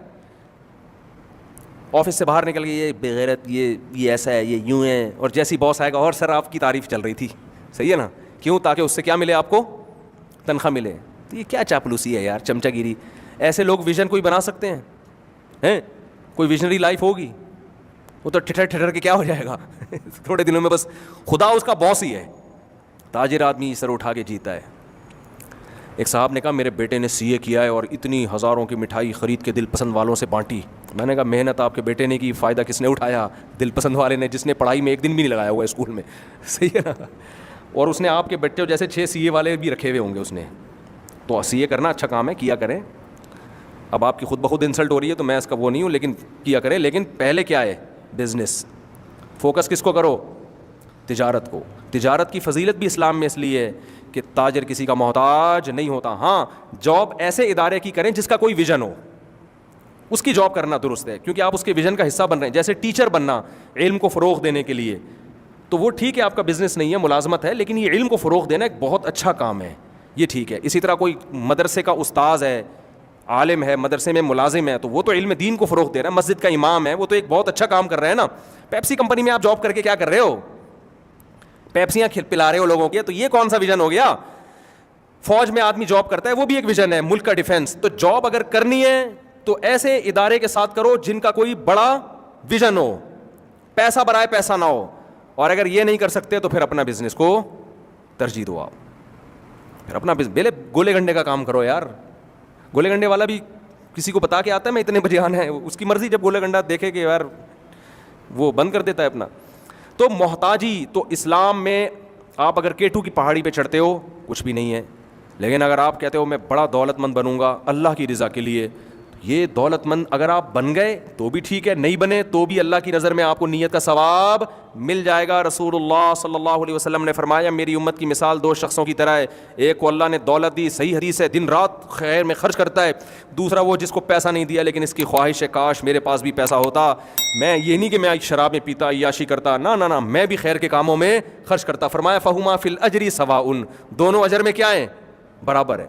[SPEAKER 2] آفس سے باہر نکل کے یہ بغیرت, یہ ایسا ہے, یہ یوں ہے, اور جیسی باس آئے گا اور سر آپ کی تعریف چل رہی تھی, صحیح ہے نا, کیوں, تاکہ اس سے کیا ملے, آپ کو تنخواہ ملے. تو یہ کیا چاپلوسی ہے یار, چمچا گیری. ایسے لوگ ویژن کوئی بنا سکتے ہیں, کوئی ویژنری لائف ہوگی, وہ تو ٹھٹر ٹھٹر کے کیا ہو جائے گا تھوڑے دنوں میں, بس خدا اس کا باس ہی ہے. تاجر آدمی سر اٹھا کے جیتا ہے. ایک صاحب نے کہا میرے بیٹے نے سی اے کیا ہے اور اتنی ہزاروں کی مٹھائی خرید کے دل پسند والوں سے بانٹی. میں نے کہا محنت آپ کے بیٹے نے کی, فائدہ کس نے اٹھایا, دل پسند والے نے, جس نے پڑھائی میں ایک دن بھی نہیں لگایا ہوا ہے اسکول میں, صحیح ہے نا. اور اس نے آپ کے بچے جیسے 6 سی اے والے بھی رکھے ہوئے ہوں گے اس نے. تو سی اے کرنا اچھا کام ہے, کیا کریں. اب آپ کی خود بخود انسلٹ ہو رہی ہے تو میں اس کا وہ نہیں ہوں, لیکن کیا کریں. لیکن پہلے کیا ہے, بزنس. فوکس کس کو کرو, تجارت کو. تجارت کی فضیلت بھی اسلام میں اس لیے ہے کہ تاجر کسی کا محتاج نہیں ہوتا. ہاں جاب ایسے ادارے کی کریں جس کا کوئی ویژن ہو, اس کی جاب کرنا درست ہے, کیونکہ آپ اس کے ویژن کا حصہ بن رہے ہیں. جیسے ٹیچر بننا علم کو فروغ دینے کے لیے, تو وہ ٹھیک ہے, آپ کا بزنس نہیں ہے, ملازمت ہے, لیکن یہ علم کو فروغ دینا ایک بہت اچھا کام ہے, یہ ٹھیک ہے. اسی طرح کوئی مدرسے کا استاذ ہے, عالم ہے, مدرسے میں ملازم ہے, تو وہ تو علم دین کو فروغ دے رہا ہے. مسجد کا امام ہے, وہ تو ایک بہت اچھا کام کر رہے ہیں نا. پیپسی کمپنی میں آپ جاب کر کے کیا کر رہے ہو, پیپسیاں پلا رہے ہو لوگوں کی, تو یہ کون سا ویژن ہو گیا. فوج میں آدمی جاب کرتا ہے, وہ بھی ایک ویژن ہے, ملک کا ڈیفینس. تو جاب اگر کرنی ہے تو ایسے ادارے کے ساتھ کرو جن کا کوئی بڑا ویژن ہو, پیسہ برائے پیسہ نہ ہو. اور اگر یہ نہیں کر سکتے تو پھر اپنا بزنس کو ترجیح دو. آپ پھر اپنا بیلے گولے گنڈے کا کام کرو یار. گولے گنڈے والا بھی کسی کو بتا کے آتا ہے میں اتنے بجے آنا ہے, اس کی مرضی, جب گولے گنڈا دیکھے کہ یار وہ بند کر دیتا ہے اپنا. تو محتاجی تو اسلام میں, آپ اگر کیٹو کی پہاڑی پہ چڑھتے ہو کچھ بھی نہیں ہے, لیکن اگر آپ کہتے ہو میں بڑا دولت مند بنوں گا اللہ کی رضا کے لیے, یہ دولت مند اگر آپ بن گئے تو بھی ٹھیک ہے, نہیں بنے تو بھی اللہ کی نظر میں آپ کو نیت کا ثواب مل جائے گا. رسول اللہ صلی اللہ علیہ وسلم نے فرمایا میری امت کی مثال 2 شخصوں کی طرح ہے, ایک کو اللہ نے دولت دی, صحیح حدیث ہے, دن رات خیر میں خرچ کرتا ہے. دوسرا وہ جس کو پیسہ نہیں دیا لیکن اس کی خواہش ہے کاش میرے پاس بھی پیسہ ہوتا, میں یہ نہیں کہ میں شراب میں پیتا, عیاشی کرتا, نہ, میں بھی خیر کے کاموں میں خرچ کرتا. فرمایا فہما فی الاجر سواء, دونوں اجر میں کیا ہیں, برابر ہے.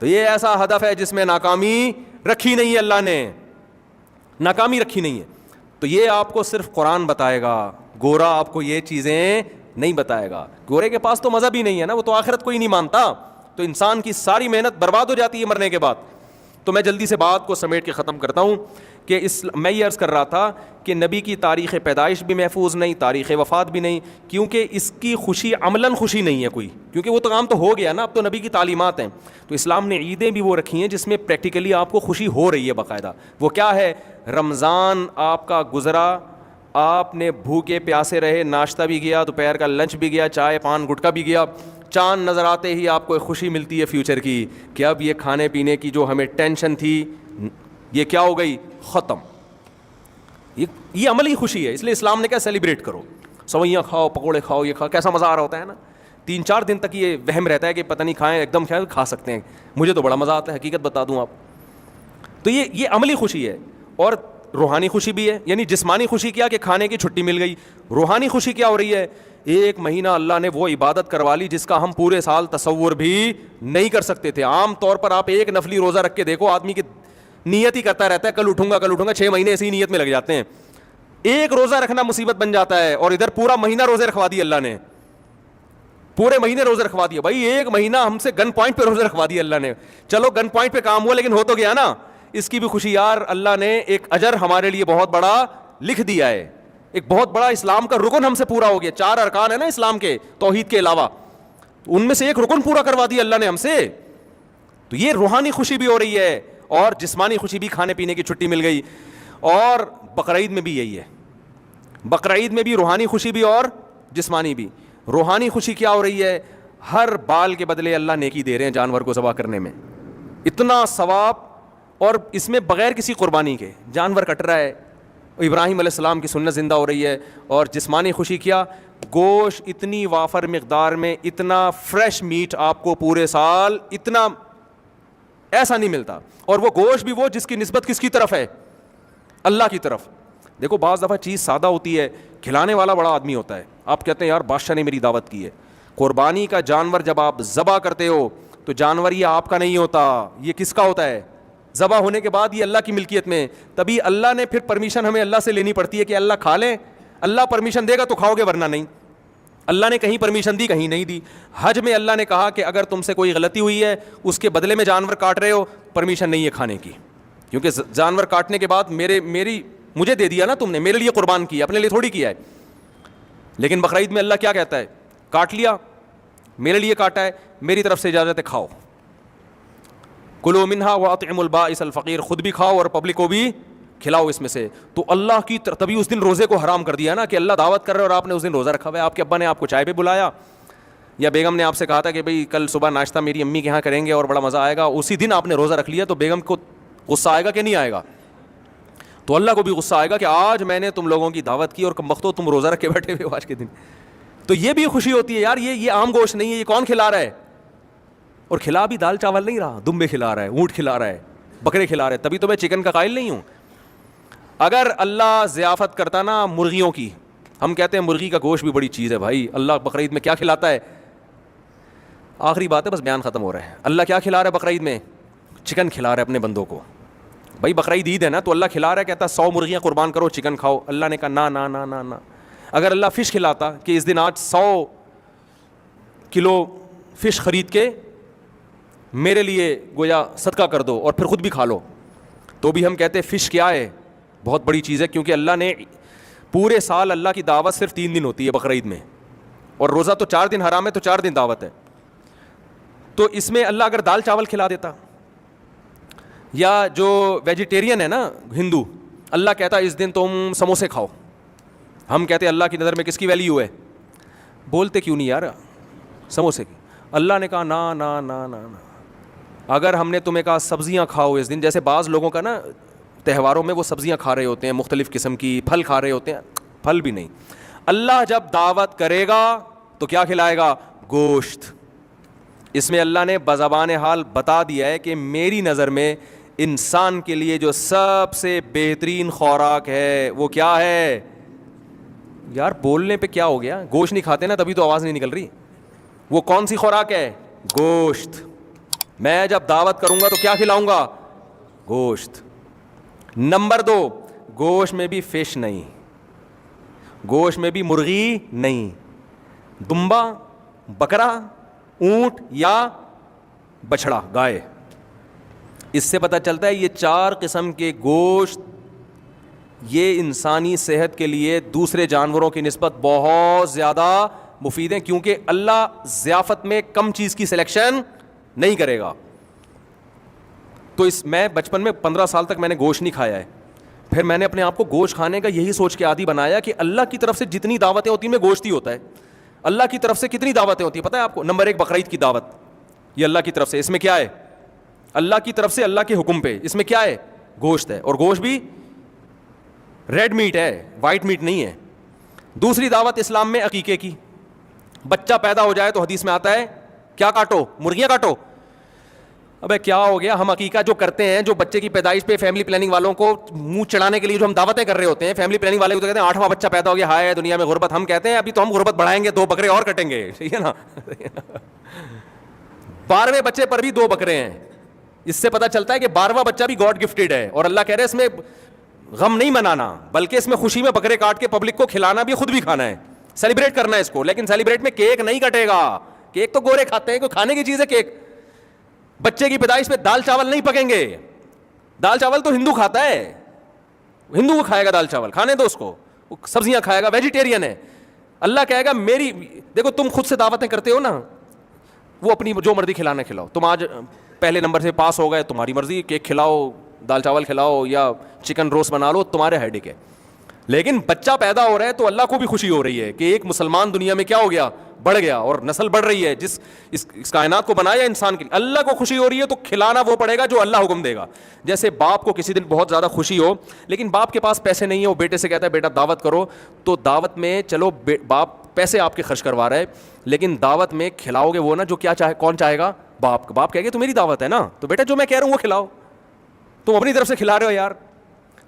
[SPEAKER 2] تو یہ ایسا ہدف ہے جس میں ناکامی رکھی نہیں ہے, اللہ نے ناکامی رکھی نہیں ہے. تو یہ آپ کو صرف قرآن بتائے گا, گورا آپ کو یہ چیزیں نہیں بتائے گا. گورے کے پاس تو مزہ بھی نہیں ہے نا, وہ تو آخرت کو ہی نہیں مانتا, تو انسان کی ساری محنت برباد ہو جاتی ہے مرنے کے بعد. تو میں جلدی سے بات کو سمیٹ کے ختم کرتا ہوں کہ میں یہ عرض کر رہا تھا کہ نبی کی تاریخ پیدائش بھی محفوظ نہیں, تاریخ وفات بھی نہیں, کیونکہ اس کی خوشی عملاً خوشی نہیں ہے کوئی, کیونکہ وہ تو کام تو ہو گیا نا, اب تو نبی کی تعلیمات ہیں. تو اسلام نے عیدیں بھی وہ رکھی ہیں جس میں پریکٹیکلی آپ کو خوشی ہو رہی ہے باقاعدہ. وہ کیا ہے, رمضان آپ کا گزرا, آپ نے بھوکے پیاسے رہے, ناشتہ بھی گیا, دوپہر کا لنچ بھی گیا, چائے پان گٹکا بھی گیا, چاند نظر آتے ہی آپ کو ایک خوشی ملتی ہے فیوچر کی کہ اب یہ کھانے پینے کی جو ہمیں ٹینشن تھی یہ کیا ہو گئی, ختم. یہ عملی خوشی ہے, اس لیے اسلام نے کیا سیلیبریٹ کرو, سوئیاں کھاؤ, پکوڑے کھاؤ, یہ کھاؤ, کیسا مزہ آ رہا ہوتا ہے نا. 3-4 دن تک یہ وہم رہتا ہے کہ پتہ نہیں کھائیں, ایک دم کھا سکتے ہیں. مجھے تو بڑا مزہ آتا ہے, حقیقت بتا دوں آپ. تو یہ عملی خوشی ہے. اور روحانی خوشی بھی ہے, یعنی جسمانی خوشی کیا کہ کھانے کی چھٹی مل گئی. روحانی خوشی کیا ہو رہی ہے, 1 مہینہ اللہ نے وہ عبادت کروا لی جس کا ہم پورے سال تصور بھی نہیں کر سکتے تھے. عام طور پر آپ ایک نفلی روزہ رکھ کے دیکھو, آدمی کی نیت ہی کرتا رہتا ہے کل اٹھوں گا 6 مہینے ایسی نیت میں لگ جاتے ہیں. ایک روزہ رکھنا مصیبت بن جاتا ہے, اور ادھر پورا مہینہ روزے رکھوا دی اللہ نے, پورے مہینے روزے رکھوا دیا. بھائی 1 مہینہ ہم سے گن پوائنٹ پہ روزے رکھوا دی اللہ نے. چلو گن پوائنٹ پہ کام ہوا لیکن ہو تو گیا نا. اس کی بھی خوشی یار اللہ نے ایک اجر ہمارے لیے بہت بڑا لکھ دیا ہے, ایک بہت بڑا اسلام کا رکن ہم سے پورا ہو گیا. 4 ارکان ہے نا اسلام کے توحید کے علاوہ, ان میں سے ایک رکن پورا کروا دیا اللہ نے ہم سے. تو یہ روحانی خوشی بھی ہو رہی ہے, اور جسمانی خوشی بھی, کھانے پینے کی چھٹی مل گئی. اور بقرعید میں بھی یہی ہے, بقرعید میں بھی روحانی خوشی بھی اور جسمانی بھی. روحانی خوشی کیا ہو رہی ہے, ہر بال کے بدلے اللہ نیکی دے رہے ہیں جانور کو ذبح کرنے میں, اتنا ثواب, اور اس میں بغیر کسی قربانی کے جانور کٹ رہا ہے, ابراہیم علیہ السلام کی سنت زندہ ہو رہی ہے. اور جسمانی خوشی کیا, گوشت اتنی وافر مقدار میں, اتنا فریش میٹ آپ کو پورے سال اتنا ایسا نہیں ملتا. اور وہ گوشت بھی وہ جس کی نسبت کس کی طرف ہے, اللہ کی طرف. دیکھو بعض دفعہ چیز سادہ ہوتی ہے, کھلانے والا بڑا آدمی ہوتا ہے, آپ کہتے ہیں یار بادشاہ نے میری دعوت کی ہے. قربانی کا جانور جب آپ ذبح کرتے ہو تو جانور یہ آپ کا نہیں ہوتا, یہ کس کا ہوتا ہے, ذبح ہونے کے بعد یہ اللہ کی ملکیت میں. تبھی اللہ نے پھر پرمیشن ہمیں اللہ سے لینی پڑتی ہے کہ اللہ کھا لیں. اللہ پرمیشن دے گا تو کھاؤ گے, ورنہ نہیں. اللہ نے کہیں پرمیشن دی, کہیں نہیں دی. حج میں اللہ نے کہا کہ اگر تم سے کوئی غلطی ہوئی ہے, اس کے بدلے میں جانور کاٹ رہے ہو, پرمیشن نہیں ہے کھانے کی, کیونکہ جانور کاٹنے کے بعد مجھے دے دیا نا تم نے, میرے لیے قربان کیا, اپنے لیے تھوڑی کیا ہے. لیکن بقرعید میں اللہ کیا کہتا ہے, کاٹ لیا, میرے لیے کاٹا ہے, میری طرف سے اجازت ہے, کھاؤ. کلوا منہا واطعموا البائس الفقیر, خود بھی کھاؤ اور پبلک کو بھی کھلاؤ اس میں سے. تو اللہ کی تبھی اس دن روزے کو حرام کر دیا نا, کہ اللہ دعوت کر رہے اور آپ نے اس دن روزہ رکھا ہوا ہے. آپ کے ابا نے آپ کو چائے پہ بلایا, یا بیگم نے آپ سے کہا تھا کہ بھائی کل صبح ناشتہ میری امی کے یہاں کریں گے اور بڑا مزہ آئے گا, اسی دن آپ نے روزہ رکھ لیا, تو بیگم کو غصہ آئے گا کہ نہیں آئے گا؟ تو اللہ کو بھی غصہ آئے گا کہ آج میں نے تم لوگوں کی دعوت کی اور کمبختو تم روزہ رکھ کے بیٹھے ہوئے آج کے دن. تو یہ بھی خوشی ہوتی ہے یار, یہ عام گوشت نہیں ہے, یہ کون کھلا رہا ہے, اور کھلا بھی دال چاول نہیں رہا, دمبے کھلا رہا ہے, اونٹ کھلا رہا ہے, بکرے کھلا رہا ہے. تبھی تو میں چکن کا قائل نہیں ہوں. اگر اللہ ضیافت کرتا نا مرغیوں کی, ہم کہتے ہیں مرغی کا گوشت بھی بڑی چیز ہے بھائی, اللہ بقرعید میں کیا کھلاتا ہے, آخری بات ہے بس بیان ختم ہو رہا ہے. اللہ کیا کھلا رہا ہے بقرعید میں, چکن کھلا رہا ہے اپنے بندوں کو. بھائی بقرعید عید ہے نا, تو اللہ کھلا رہا ہے, کہتا ہے 100 مرغیاں قربان کرو, چکن کھاؤ. اللہ نے کہا نا نا نا نا نا. اگر اللہ فش کھلاتا کہ اس دن آج 100 کلو فش خرید کے میرے لیے گویا صدقہ کر دو اور پھر خود بھی کھا لو, تو بھی ہم کہتے ہیں فش کیا ہے, بہت بڑی چیز ہے. کیونکہ اللہ نے پورے سال اللہ کی دعوت صرف 3 دن ہوتی ہے بقرعید میں, اور روزہ تو 4 دن حرام ہے, تو 4 دن دعوت ہے. تو اس میں اللہ اگر دال چاول کھلا دیتا, یا جو ویجیٹیرین ہے نا ہندو, اللہ کہتا اس دن تم سموسے کھاؤ. ہم کہتے اللہ کی نظر میں کس کی ویلیو ہے, بولتے کیوں نہیں یار سموسے کی. اللہ نے کہا نا نا نا نا نا. اگر ہم نے تمہیں کہا سبزیاں کھاؤ اس دن, جیسے بعض لوگوں کا نا تہواروں میں وہ سبزیاں کھا رہے ہوتے ہیں, مختلف قسم کی پھل کھا رہے ہوتے ہیں, پھل بھی نہیں. اللہ جب دعوت کرے گا تو کیا کھلائے گا, گوشت. اس میں اللہ نے بزبان حال بتا دیا ہے کہ میری نظر میں انسان کے لیے جو سب سے بہترین خوراک ہے وہ کیا ہے. یار بولنے پہ کیا ہو گیا, گوشت نہیں کھاتے نا تبھی تو آواز نہیں نکل رہی. وہ کون سی خوراک ہے, گوشت. میں جب دعوت کروں گا تو کیا کھلاؤں گا, گوشت. نمبر 2, گوشت میں بھی فش نہیں, گوشت میں بھی مرغی نہیں, دمبا, بکرا, اونٹ یا بچھڑا, گائے. اس سے پتہ چلتا ہے یہ 4 قسم کے گوشت یہ انسانی صحت کے لیے دوسرے جانوروں کی نسبت بہت زیادہ مفید ہیں, کیونکہ اللہ ضیافت میں کم چیز کی سلیکشن نہیں کرے گا. تو میں بچپن میں 15 سال تک میں نے گوشت نہیں کھایا ہے. پھر میں نے اپنے آپ کو گوشت کھانے کا یہی سوچ کے عادی بنایا کہ اللہ کی طرف سے جتنی دعوتیں ہوتی ہیں میں گوشت ہی ہوتا ہے. اللہ کی طرف سے کتنی دعوتیں ہوتی ہیں پتہ ہے آپ کو. نمبر 1 بقرعید کی دعوت, یہ اللہ کی طرف سے. اس میں کیا ہے, اللہ کی طرف سے اللہ کے حکم پہ. اس میں کیا ہے, گوشت ہے, اور گوشت بھی ریڈ میٹ ہے, وائٹ میٹ نہیں ہے. دوسری دعوت اسلام میں عقیقے کی. بچہ پیدا ہو جائے تو حدیث میں آتا ہے کیا کاٹو, مرغیاں کاٹو. ابے کیا ہو گیا, ہم عقیقہ جو کرتے ہیں, جو بچے کی پیدائش پہ فیملی پلاننگ والوں کو منہ چڑھانے کے لیے جو ہم دعوتیں کر رہے ہوتے ہیں, فیملی پلاننگ والے کو تو کہتے ہیں 8واں بچہ پیدا ہو گیا, ہائے دنیا میں غربت. ہم کہتے ہیں ابھی تو ہم غربت بڑھائیں گے, 2 بکرے اور کٹیں گے, ٹھیک ہے نا. 12ویں بچے پر بھی 2 بکرے ہیں. اس سے پتہ چلتا ہے کہ 12واں بچہ بھی گاڈ گفٹیڈ ہے, اور اللہ کہہ رہے ہیں اس میں غم نہیں منانا بلکہ اس میں خوشی میں بکرے کاٹ کے پبلک کو کھلانا بھی, خود بھی کھانا ہے, سیلیبریٹ کرنا ہے اس کو. لیکن سیلیبریٹ میں کیک نہیں کٹے گا, کیک تو گورے کھاتے ہیں, کوئی کھانے کی چیز ہے کیک. بچے کی پیدائش پہ دال چاول نہیں پکیں گے, دال چاول تو ہندو کھاتا ہے, ہندو کو کھائے گا دال چاول, کھانے دو اس کو, وہ سبزیاں کھائے گا, ویجیٹیرین ہے. اللہ کہے گا میری, دیکھو تم خود سے دعوتیں کرتے ہو نا, وہ اپنی جو مرضی کھلانا کھلاؤ, تم آج پہلے نمبر سے پاس ہو گئے, تمہاری مرضی, کیک کھلاؤ, دال چاول کھلاؤ یا چکن روسٹ بنا لو, تمہارے ہیڈک ہے. لیکن بچہ پیدا ہو رہا ہے تو اللہ کو بھی خوشی ہو رہی ہے کہ ایک مسلمان دنیا میں کیا ہو گیا, بڑھ گیا, اور نسل بڑھ رہی ہے. جس اس کائنات کو بنایا انسان کے لیے, اللہ کو خوشی ہو رہی ہے تو کھلانا وہ پڑے گا جو اللہ حکم دے گا. جیسے باپ کو کسی دن بہت زیادہ خوشی ہو, لیکن باپ کے پاس پیسے نہیں ہے, وہ بیٹے سے کہتا ہے بیٹا دعوت کرو, تو دعوت میں چلو باپ پیسے آپ کے خرچ کروا رہا ہے, لیکن دعوت میں کھلاؤ گے وہ نا جو کیا چاہے, کون چاہے گا, باپ. باپ کہے گا تو میری دعوت ہے نا, تو بیٹا جو میں کہہ رہا ہوں وہ کھلاؤ, تم اپنی طرف سے کھلا رہے ہو یار.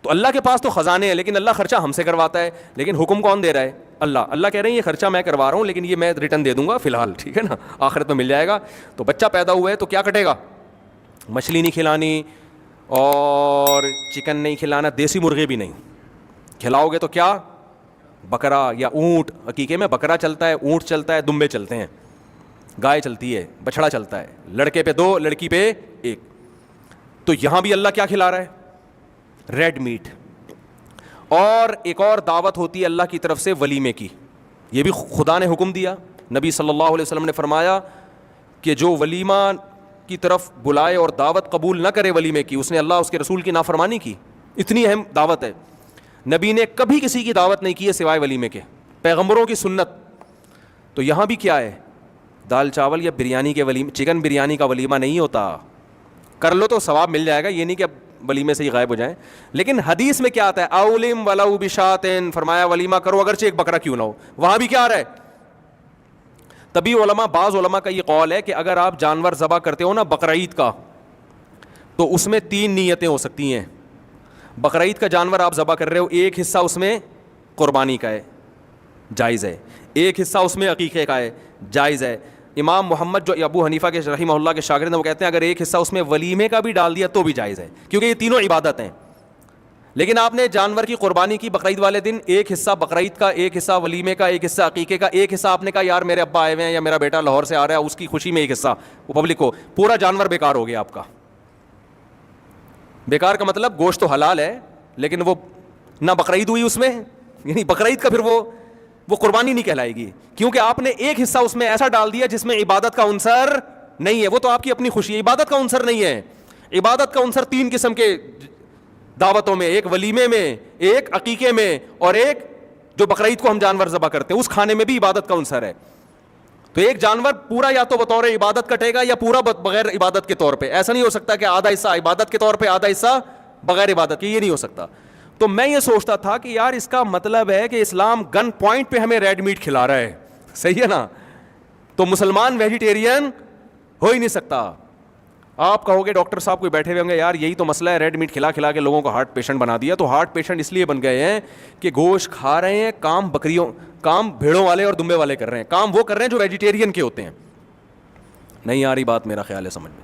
[SPEAKER 2] تو اللہ کے پاس تو خزانے ہیں, لیکن اللہ خرچہ ہم سے کرواتا ہے, لیکن حکم کون دے رہا ہے, اللہ. اللہ کہہ رہے ہیں یہ خرچہ میں کروا رہا ہوں, لیکن یہ میں ریٹرن دے دوں گا فی الحال, ٹھیک ہے نا, آخرت میں مل جائے گا. تو بچہ پیدا ہوا ہے تو کیا کٹے گا, مچھلی نہیں کھلانی اور چکن نہیں کھلانا, دیسی مرغے بھی نہیں کھلاؤ گے تو کیا, بکرا یا اونٹ. عقیقے میں بکرا چلتا ہے, اونٹ چلتا ہے, دمبے چلتے ہیں, گائے چلتی ہے, بچھڑا چلتا ہے, لڑکے پہ 2 لڑکی پہ 1. تو یہاں بھی اللہ کیا کھلا رہا ہے, ریڈ میٹ. اور ایک اور دعوت ہوتی ہے اللہ کی طرف سے ولیمے کی, یہ بھی خدا نے حکم دیا. نبی صلی اللہ علیہ وسلم نے فرمایا کہ جو ولیمہ کی طرف بلائے اور دعوت قبول نہ کرے ولیمے کی, اس نے اللہ اس کے رسول کی نافرمانی کی. اتنی اہم دعوت ہے. نبی نے کبھی کسی کی دعوت نہیں کی ہے سوائے ولیمے کے, پیغمبروں کی سنت. تو یہاں بھی کیا ہے, دال چاول یا بریانی کے ولیمے, چکن بریانی کا ولیمہ نہیں ہوتا. کر لو تو ثواب مل جائے گا, یہ نہیں کہ ولیمے سے ہی غائب ہو جائیں. لیکن حدیث میں کیا آتا ہے, اولم ولو بشاتن, فرمایا ولیمہ کرو اگرچہ ایک بکرا کیوں نہ ہو. وہاں بھی کیا آ رہا ہے, تبھی علماء, بعض علماء کا یہ قول ہے کہ اگر آپ جانور ذبح کرتے ہو نا بقرعید کا, تو اس میں 3 نیتیں ہو سکتی ہیں. بقرعید کا جانور آپ ذبح کر رہے ہو, ایک حصہ اس میں قربانی کا ہے, جائز ہے, ایک حصہ اس میں عقیقے کا ہے, جائز ہے. امام محمد جو ابو حنیفہ کے رحمہ اللہ کے شاگرد ہیں, وہ کہتے ہیں اگر ایک حصہ اس میں ولیمے کا بھی ڈال دیا تو بھی جائز ہے, کیونکہ یہ تینوں عبادت ہیں. لیکن آپ نے جانور کی قربانی کی بقرعید والے دن, ایک حصہ بقرعید کا, ایک حصہ ولیمے کا, ایک حصہ عقیقے کا, ایک حصہ آپ نے کہا یار میرے ابا آئے ہوئے ہیں یا میرا بیٹا لاہور سے آ رہا ہے, اس کی خوشی میں ایک حصہ وہ پبلک کو, پورا جانور بیکار ہو گیا آپ کا. بیکار کا مطلب گوشت تو حلال ہے, لیکن وہ نہ بقرعید ہوئی اس میں, یعنی بقرعید کا پھر وہ قربانی نہیں کہلائے گی, کیونکہ آپ نے ایک حصہ اس میں ایسا ڈال دیا جس میں عبادت کا عنصر نہیں ہے. وہ تو آپ کی اپنی خوشی ہے, عبادت کا عنصر نہیں ہے. عبادت کا عنصر 3 قسم کے دعوتوں میں, ایک ولیمے میں, ایک عقیقے میں, اور ایک جو بقرعید کو ہم جانور ذبح کرتے ہیں اس کھانے میں بھی عبادت کا عنصر ہے. تو ایک جانور پورا یا تو بطور عبادت کٹے گا یا پورا بغیر عبادت کے طور پہ. ایسا نہیں ہو سکتا کہ آدھا حصہ عبادت کے طور پہ آدھا حصہ بغیر عبادت کے, یہ نہیں ہو سکتا. تو میں یہ سوچتا تھا کہ یار اس کا مطلب ہے کہ اسلام گن پوائنٹ پہ ہمیں ریڈ میٹ کھلا رہا ہے, صحیح ہے نا. تو مسلمان ویجیٹیرین ہو ہی نہیں سکتا. آپ کہو گے ڈاکٹر صاحب کوئی بیٹھے ہوئے ہوں گے یار یہی تو مسئلہ ہے, ریڈ میٹ کھلا کھلا کے لوگوں کو ہارٹ پیشنٹ بنا دیا. تو ہارٹ پیشنٹ اس لیے بن گئے ہیں کہ گوشت کھا رہے ہیں, کام بھیڑوں والے اور دمبے والے کر رہے ہیں, کام وہ کر رہے ہیں جو ویجیٹیرین کے ہوتے ہیں. نہیں آ رہی بات, میرا خیال ہے سمجھ میں.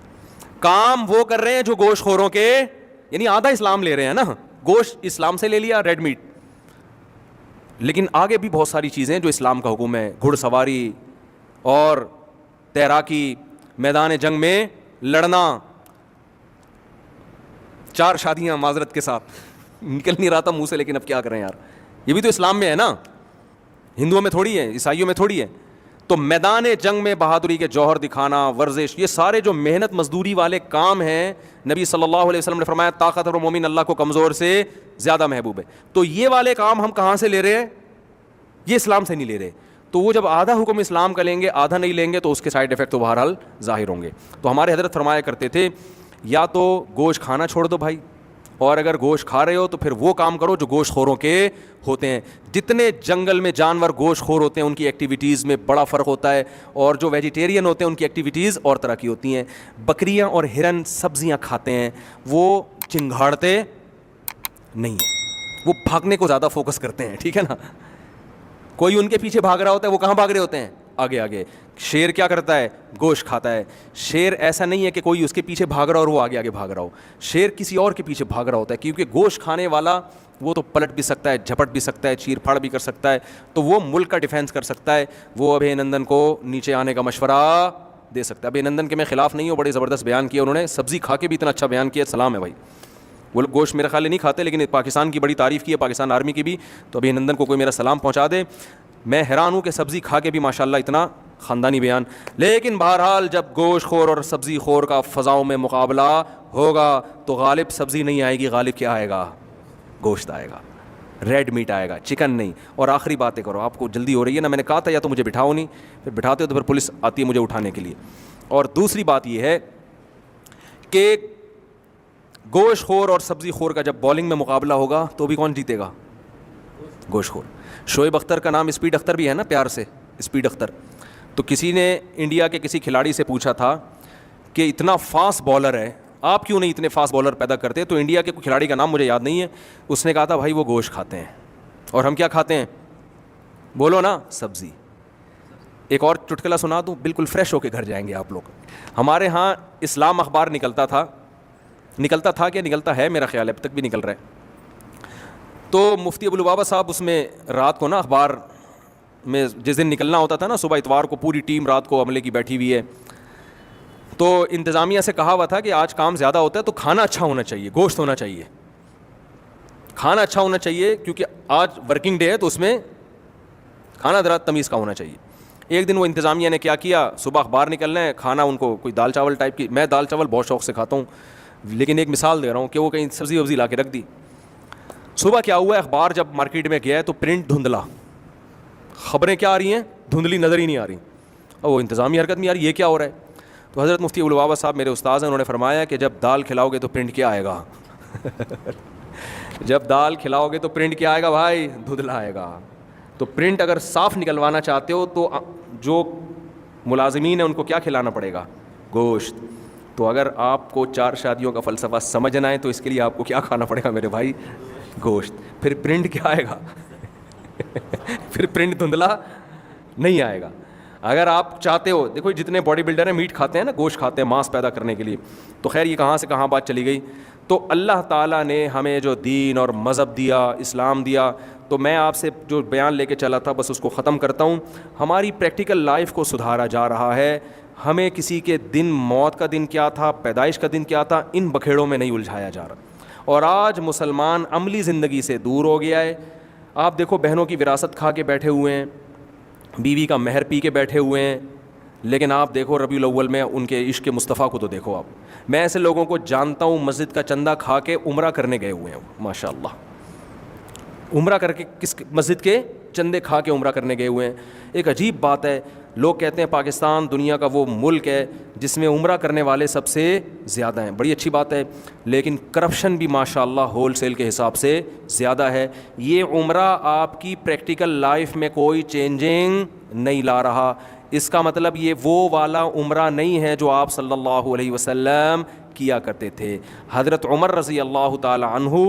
[SPEAKER 2] کام وہ کر رہے ہیں جو گوشت خوروں کے, یعنی آدھا اسلام لے رہے ہیں نا, گوشت اسلام سے لے لیا, ریڈ میٹ. لیکن آگے بھی بہت ساری چیزیں جو اسلام کا حکم ہے, گھڑ سواری اور تیراکی, میدان جنگ میں لڑنا, 4 شادیاں معذرت کے ساتھ نکل نہیں رہا تھا منہ سے, لیکن اب کیا کریں یار, یہ بھی تو اسلام میں ہے نا, ہندوؤں میں تھوڑی ہے, عیسائیوں میں تھوڑی ہے. تو میدان جنگ میں بہادری کے جوہر دکھانا, ورزش, یہ سارے جو محنت مزدوری والے کام ہیں, نبی صلی اللہ علیہ وسلم نے فرمایا طاقتور مومن اللہ کو کمزور سے زیادہ محبوب ہے. تو یہ والے کام ہم کہاں سے لے رہے ہیں, یہ اسلام سے نہیں لے رہے. تو وہ جب آدھا حکم اسلام کا لیں گے آدھا نہیں لیں گے تو اس کے سائڈ افیکٹ تو بہرحال ظاہر ہوں گے. تو ہمارے حضرت فرمایا کرتے تھے یا تو گوشت کھانا چھوڑ دو بھائی, اور اگر گوشت کھا رہے ہو تو پھر وہ کام کرو جو گوشت خوروں کے ہوتے ہیں. جتنے جنگل میں جانور گوشت خور ہوتے ہیں ان کی ایکٹیویٹیز میں بڑا فرق ہوتا ہے, اور جو ویجیٹیرین ہوتے ہیں ان کی ایکٹیویٹیز اور طرح کی ہوتی ہیں. بکریاں اور ہرن سبزیاں کھاتے ہیں, وہ چنگھاڑتے نہیں ہیں, وہ بھاگنے کو زیادہ فوکس کرتے ہیں, ٹھیک ہے نا. کوئی ان کے پیچھے بھاگ رہا ہوتا ہے, وہ کہاں بھاگ رہے ہوتے ہیں, آگے آگے. شیر کیا کرتا ہے, گوشت کھاتا ہے. شیر ایسا نہیں ہے کہ کوئی اس کے پیچھے بھاگ رہا اور وہ آگے آگے بھاگ رہا ہو, شیر کسی اور کے پیچھے بھاگ رہا ہوتا ہے, کیونکہ گوشت کھانے والا وہ تو پلٹ بھی سکتا ہے, جھپٹ بھی سکتا ہے, چیر پھاڑ بھی کر سکتا ہے, تو وہ ملک کا ڈیفینس کر سکتا ہے. وہ ابھے نندن کو نیچے آنے کا مشورہ دے سکتا ہے. ابھے نندن کے میں خلاف نہیں ہوں, بڑے زبردست بیان کیا انہوں نے, سبزی کھا کے بھی اتنا اچھا بیان کیا, سلام ہے بھائی. وہ لوگ گوشت میرے خیال نہیں کھاتے, لیکن پاکستان کی بڑی تعریف کی ہے, پاکستان آرمی کی بھی, تو ابھی نندن کو کوئی میرا سلام پہنچا دے. میں حیران ہوں کہ سبزی کھا کے بھی ماشاءاللہ اتنا خاندانی بیان. لیکن بہرحال جب گوشت خور اور سبزی خور کا فضاؤں میں مقابلہ ہوگا تو غالب سبزی نہیں آئے گی, غالب کیا آئے گا؟ گوشت آئے گا, ریڈ میٹ آئے گا, چکن نہیں. اور آخری باتیں کرو, آپ کو جلدی ہو رہی ہے نا, میں نے کہا تھا یا تو مجھے بٹھاؤ نہیں, پھر بٹھاتے ہو تو پھر پولیس آتی ہے مجھے اٹھانے کے لیے. اور دوسری بات یہ ہے کہ گوشت خور اور سبزی خور کا جب بالنگ میں مقابلہ ہوگا تو بھی کون جیتے گا؟ گوشت خور. شعیب اختر کا نام اسپیڈ اختر بھی ہے نا, پیار سے اسپیڈ اختر. تو کسی نے انڈیا کے کسی کھلاڑی سے پوچھا تھا کہ اتنا فاسٹ بالر ہے, آپ کیوں نہیں اتنے فاسٹ بالر پیدا کرتے؟ تو انڈیا کے کوئی کھلاڑی کا نام مجھے یاد نہیں ہے, اس نے کہا تھا بھائی وہ گوشت کھاتے ہیں اور ہم کیا کھاتے ہیں؟ بولو نا, سبزی. ایک اور چٹکلا سنا دوں, بالکل فریش ہو کے گھر جائیں گے آپ لوگ. ہمارے ہاں اسلام اخبار نکلتا تھا کہ نکلتا ہے میرا خیال ہے, اب تک بھی نکل رہا ہے. تو مفتی ابو لبابہ صاحب اس میں رات کو نا اخبار میں جس دن نکلنا ہوتا تھا نا, صبح اتوار کو پوری ٹیم رات کو عملے کی بیٹھی ہوئی ہے, تو انتظامیہ سے کہا ہوا تھا کہ آج کام زیادہ ہوتا ہے تو کھانا اچھا ہونا چاہیے, گوشت ہونا چاہیے, کھانا اچھا ہونا چاہیے, کیونکہ آج ورکنگ ڈے ہے تو اس میں کھانا ذرا تمیز کا ہونا چاہیے. ایک دن وہ انتظامیہ نے کیا کیا, صبح اخبار نکلنا ہے, کھانا ان کو کوئی دال چاول ٹائپ کی, میں دال چاول بہت شوق سے کھاتا ہوں لیکن ایک مثال دے رہا ہوں کہ وہ کہیں سبزی وبزی لا کے رکھ دی. صبح کیا ہوا ہے, اخبار جب مارکیٹ میں گیا ہے تو پرنٹ دھندلا, خبریں کیا آ رہی ہیں, دھندلی, نظر ہی نہیں آ رہی, اور وہ انتظامی حرکت نہیں آ رہی, یہ کیا ہو رہا ہے؟ تو حضرت مفتی ابو لبابہ صاحب میرے استاذ ہیں, انہوں نے فرمایا کہ جب دال کھلاؤ گے تو پرنٹ کیا آئے گا؟ جب دال کھلاؤ گے تو پرنٹ کیا آئے گا بھائی؟ دھندلا آئے گا. تو پرنٹ اگر صاف نکلوانا چاہتے ہو تو جو ملازمین ہیں ان کو کیا کھلانا پڑے گا؟ گوشت. تو اگر آپ کو 4 شادیوں کا فلسفہ سمجھنا ہے تو اس کے لیے آپ کو کیا کھانا پڑے گا میرے بھائی؟ گوشت. پھر پرنٹ کیا آئے گا؟ پھر پرنٹ دھندلا نہیں آئے گا. اگر آپ چاہتے ہو, دیکھو جتنے باڈی بلڈر ہیں میٹ کھاتے ہیں نا, گوشت کھاتے ہیں ماس پیدا کرنے کے لیے, تو خیر یہ کہاں سے کہاں بات چلی گئی. تو اللہ تعالیٰ نے ہمیں جو دین اور مذہب دیا, اسلام دیا, تو میں آپ سے جو بیان لے کے چلا تھا بس اس کو ختم کرتا ہوں. ہماری پریکٹیکل لائف کو سدھارا جا رہا ہے. ہمیں کسی کے دن, موت کا دن کیا تھا, پیدائش کا دن کیا تھا, ان بکھیڑوں میں نہیں الجھایا جا رہا. اور آج مسلمان عملی زندگی سے دور ہو گیا ہے. آپ دیکھو بہنوں کی وراثت کھا کے بیٹھے ہوئے ہیں, بیوی کا مہر پی کے بیٹھے ہوئے ہیں, لیکن آپ دیکھو ربیع الاول میں ان کے عشق مصطفیٰ کو تو دیکھو آپ. میں ایسے لوگوں کو جانتا ہوں مسجد کا چندہ کھا کے عمرہ کرنے گئے ہوئے ہیں, ماشاء اللہ, عمرہ کر کے, کس مسجد کے چندے کھا کے عمرہ کرنے گئے ہوئے ہیں. ایک عجیب بات ہے, لوگ کہتے ہیں پاکستان دنیا کا وہ ملک ہے جس میں عمرہ کرنے والے سب سے زیادہ ہیں, بڑی اچھی بات ہے, لیکن کرپشن بھی ماشاء اللہ ہول سیل کے حساب سے زیادہ ہے. یہ عمرہ آپ کی پریکٹیکل لائف میں کوئی چینجنگ نہیں لا رہا. اس کا مطلب یہ وہ والا عمرہ نہیں ہے جو آپ صلی اللہ علیہ وسلم کیا کرتے تھے. حضرت عمر رضی اللہ تعالی عنہ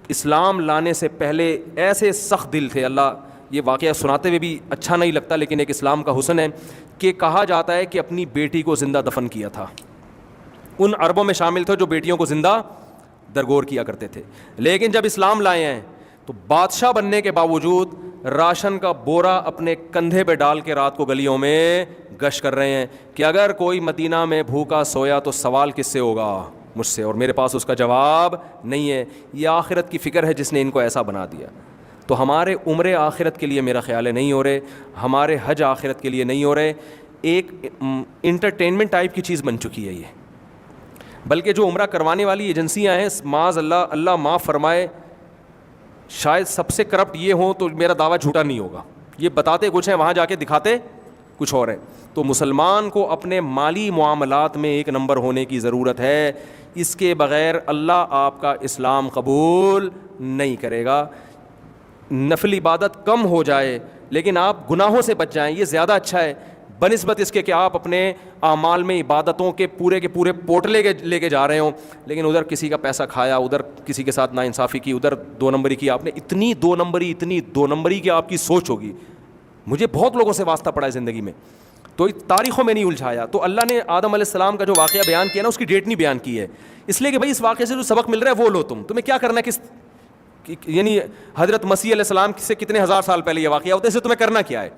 [SPEAKER 2] اسلام لانے سے پہلے ایسے سخت دل تھے, اللہ یہ واقعہ سناتے ہوئے بھی اچھا نہیں لگتا لیکن ایک اسلام کا حسن ہے, کہ کہا جاتا ہے کہ اپنی بیٹی کو زندہ دفن کیا تھا. ان عربوں میں شامل تھے جو بیٹیوں کو زندہ درگور کیا کرتے تھے, لیکن جب اسلام لائے ہیں تو بادشاہ بننے کے باوجود راشن کا بورا اپنے کندھے پہ ڈال کے رات کو گلیوں میں گشت کر رہے ہیں کہ اگر کوئی مدینہ میں بھوکا سویا تو سوال کس سے ہوگا؟ مجھ سے, اور میرے پاس اس کا جواب نہیں ہے. یہ آخرت کی فکر ہے جس نے ان کو ایسا بنا دیا. تو ہمارے عمرے آخرت کے لیے میرا خیال ہے نہیں ہو رہے, ہمارے حج آخرت کے لیے نہیں ہو رہے, ایک انٹرٹینمنٹ ٹائپ کی چیز بن چکی ہے یہ. بلکہ جو عمرہ کروانے والی ایجنسیاں ہیں, معاذ اللہ, اللہ معاف فرمائے, شاید سب سے کرپٹ یہ ہوں تو میرا دعویٰ جھوٹا نہیں ہوگا. یہ بتاتے کچھ ہیں, وہاں جا کے دکھاتے کچھ اور ہے. تو مسلمان کو اپنے مالی معاملات میں ایک نمبر ہونے کی ضرورت ہے. اس کے بغیر اللہ آپ کا اسلام قبول نہیں کرے گا. نفل عبادت کم ہو جائے لیکن آپ گناہوں سے بچ جائیں, یہ زیادہ اچھا ہے بنسبت اس کے کہ آپ اپنے اعمال میں عبادتوں کے پورے پوٹلے کے لے کے جا رہے ہوں, لیکن ادھر کسی کا پیسہ کھایا, ادھر کسی کے ساتھ ناانصافی کی, ادھر 2 نمبری کی آپ نے. اتنی دو نمبری کی آپ کی سوچ ہوگی. مجھے بہت لوگوں سے واسطہ پڑا ہے زندگی میں, تو تاریخوں میں نہیں الجھایا. تو اللہ نے آدم علیہ السلام کا جو واقعہ بیان کیا نا, اس کی ڈیٹ نہیں بیان کی ہے, اس لیے کہ بھائی اس واقعے سے جو سبق مل رہا ہے وہ لو, تمہیں کیا کرنا ہے, یعنی حضرت مسیح علیہ السلام سے کتنے ہزار سال پہلے یہ واقعہ ہوتا ہے, اسے تمہیں کرنا کیا ہے.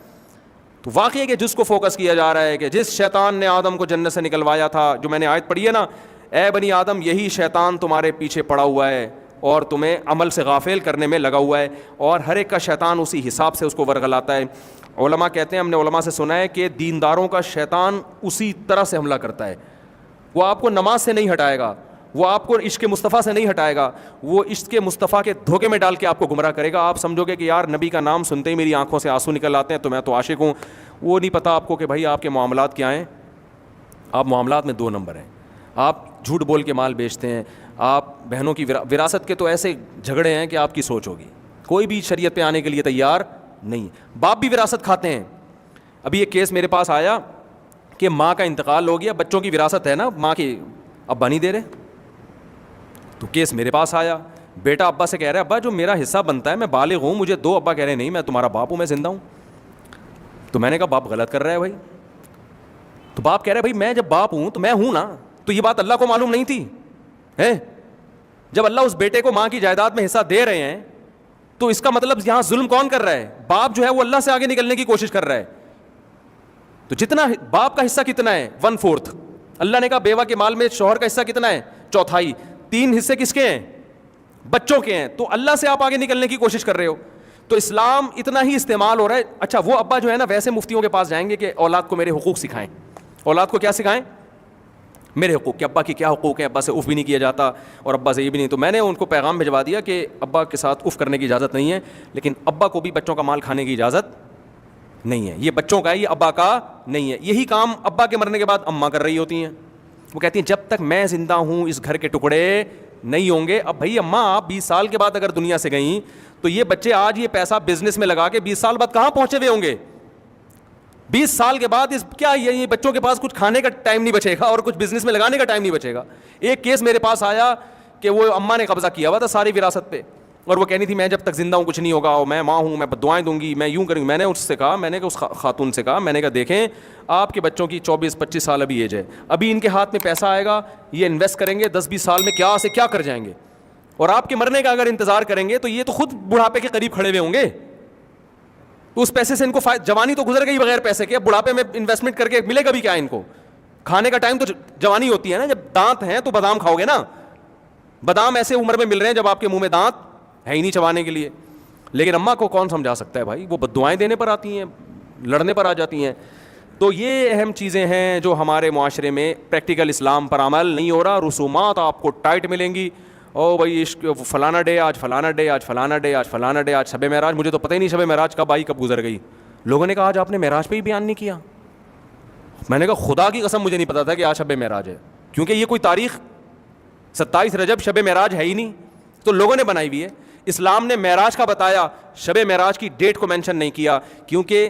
[SPEAKER 2] تو واقعی کہ جس کو فوکس کیا جا رہا ہے کہ جس شیطان نے آدم کو جنت سے نکلوایا تھا, جو میں نے آیت پڑھی ہے نا, اے بنی آدم یہی شیطان تمہارے پیچھے پڑا ہوا ہے اور تمہیں عمل سے غافل کرنے میں لگا ہوا ہے, اور ہر ایک کا شیطان اسی حساب سے اس کو ورغلاتا ہے. علماء کہتے ہیں, ہم نے علماء سے سنا ہے کہ دینداروں کا شیطان اسی طرح سے حملہ کرتا ہے. وہ آپ کو نماز سے نہیں ہٹائے گا, وہ آپ کو عشق مصطفیٰ سے نہیں ہٹائے گا, وہ عشق مصطفیٰ کے دھوکے میں ڈال کے آپ کو گمراہ کرے گا. آپ سمجھو گے کہ یار نبی کا نام سنتے ہی میری آنکھوں سے آنسو نکل آتے ہیں تو میں تو عاشق ہوں. وہ نہیں پتہ آپ کو کہ بھائی آپ کے معاملات کیا ہیں. آپ معاملات میں 2 نمبر ہیں. آپ جھوٹ بول کے مال بیچتے ہیں. آپ بہنوں کی وراثت کے تو ایسے جھگڑے ہیں کہ آپ کی سوچ ہوگی. کوئی بھی شریعت پہ آنے کے لیے تیار نہیں. باپ بھی وراثت کھاتے ہیں. ابھی ایک کیس میرے پاس آیا کہ ماں کا انتقال ہو گیا, بچوں کی وراثت ہے نا, ماں کی ابا نہیں دے رہے. تو کیس میرے پاس آیا, بیٹا ابا سے کہہ رہا ہے ابا جو میرا حصہ بنتا ہے, میں بالغ ہوں, مجھے 2. ابا کہہ رہے نہیں میں تمہارا باپ ہوں, میں زندہ ہوں. تو میں نے کہا باپ غلط کر رہا ہے بھائی. تو باپ کہہ رہا ہے بھائی میں جب باپ ہوں تو میں ہوں نا. تو یہ بات اللہ کو معلوم نہیں تھی ہے. جب اللہ اس بیٹے کو ماں کی جائیداد میں حصہ دے رہے ہیں تو اس کا مطلب یہاں ظلم کون کر رہا ہے؟ باپ جو ہے وہ اللہ سے آگے نکلنے کی کوشش کر رہا ہے. تو جتنا باپ کا حصہ کتنا ہے 1/4. اللہ نے کہا بیوہ کے مال میں شوہر کا حصہ کتنا ہے 1/4. 3 حصے کس کے ہیں؟ بچوں کے ہیں. تو اللہ سے آپ آگے نکلنے کی کوشش کر رہے ہو. تو اسلام اتنا ہی استعمال ہو رہا ہے. اچھا وہ ابا جو ہے نا ویسے مفتیوں کے پاس جائیں گے کہ اولاد کو میرے حقوق سکھائیں. اولاد کو کیا سکھائیں؟ میرے حقوق, کہ ابا کی کیا حقوق ہیں, ابا سے اف بھی نہیں کیا جاتا اور ابا سے یہ بھی نہیں. تو میں نے ان کو پیغام بھجوا دیا کہ ابا کے ساتھ اف کرنے کی اجازت نہیں ہے, لیکن ابا کو بھی بچوں کا مال کھانے کی اجازت نہیں ہے. یہ بچوں کا ہے, یہ ابا کا نہیں ہے. یہی کام ابا کے مرنے کے بعد اماں کر رہی ہوتی ہیں. وہ کہتی ہیں جب تک میں زندہ ہوں اس گھر کے ٹکڑے نہیں ہوں گے. اب بھائی اماں آپ 20 سال کے بعد اگر دنیا سے گئیں تو یہ بچے آج یہ پیسہ بزنس میں لگا کے 20 سال بعد کہاں پہنچے ہوئے ہوں گے؟ 20 سال کے بعد کیا یہ بچوں کے پاس کچھ کھانے کا ٹائم نہیں بچے گا اور کچھ بزنس میں لگانے کا ٹائم نہیں بچے گا. ایک کیس میرے پاس آیا کہ وہ اماں نے قبضہ کیا ہوا تھا ساری وراثت پہ, اور وہ کہنی تھی میں جب تک زندہ ہوں کچھ نہیں ہوگا, اور میں ماں ہوں, میں دعائیں دوں گی, میں یوں کروں گی. میں نے اس سے کہا, میں نے اس خاتون سے کہا, میں نے کہا دیکھیں آپ کے بچوں کی 24-25 سال ابھی ایج ہے, ابھی ان کے ہاتھ میں پیسہ آئے گا, یہ انویسٹ کریں گے, 10-20 سال میں کیا سے کیا کر جائیں گے, اور آپ کے مرنے کا اگر انتظار کریں گے تو یہ تو خود بڑھاپے کے قریب کھڑے ہوئے ہوں گے. تو اس پیسے سے ان کو جوانی تو گزر گئی بغیر پیسے کے, اب بڑھاپے میں انویسٹمنٹ کر کے ملے گا بھی کیا ان کو؟ کھانے کا ٹائم تو جوانی ہوتی ہے نا, جب دانت ہیں تو بادام کھاؤ گے نا. بادام ایسے عمر میں مل رہے ہیں جب آپ کے منہ میں دانت ہے ہی نہیں چبانے کے لیے. لیکن اماں کو کون سمجھا سکتا ہے بھائی, وہ بددعائیں دینے پر آتی ہیں, لڑنے پر آ جاتی ہیں. تو یہ اہم چیزیں ہیں جو ہمارے معاشرے میں پریکٹیکل اسلام پر عمل نہیں ہو رہا. رسومات آپ کو ٹائٹ ملیں گی, او بھائی فلانا ڈے, آج فلانا ڈے, آج فلانا ڈے, آج فلانا ڈے, آج شب معراج. مجھے تو پتہ ہی نہیں شب معراج کب آئی کب گزر گئی. لوگوں نے کہا آج آپ نے معراج پہ ہی بیان نہیں کیا. میں نے کہا خدا کی قسم مجھے نہیں پتا تھا کہ آج شب معراج ہے, کیونکہ یہ کوئی تاریخ 27 رجب شب معراج ہے ہی نہیں, تو لوگوں نے بنائی ہوئی ہے. اسلام نے معراج کا بتایا, شب معراج کی ڈیٹ کو مینشن نہیں کیا, کیونکہ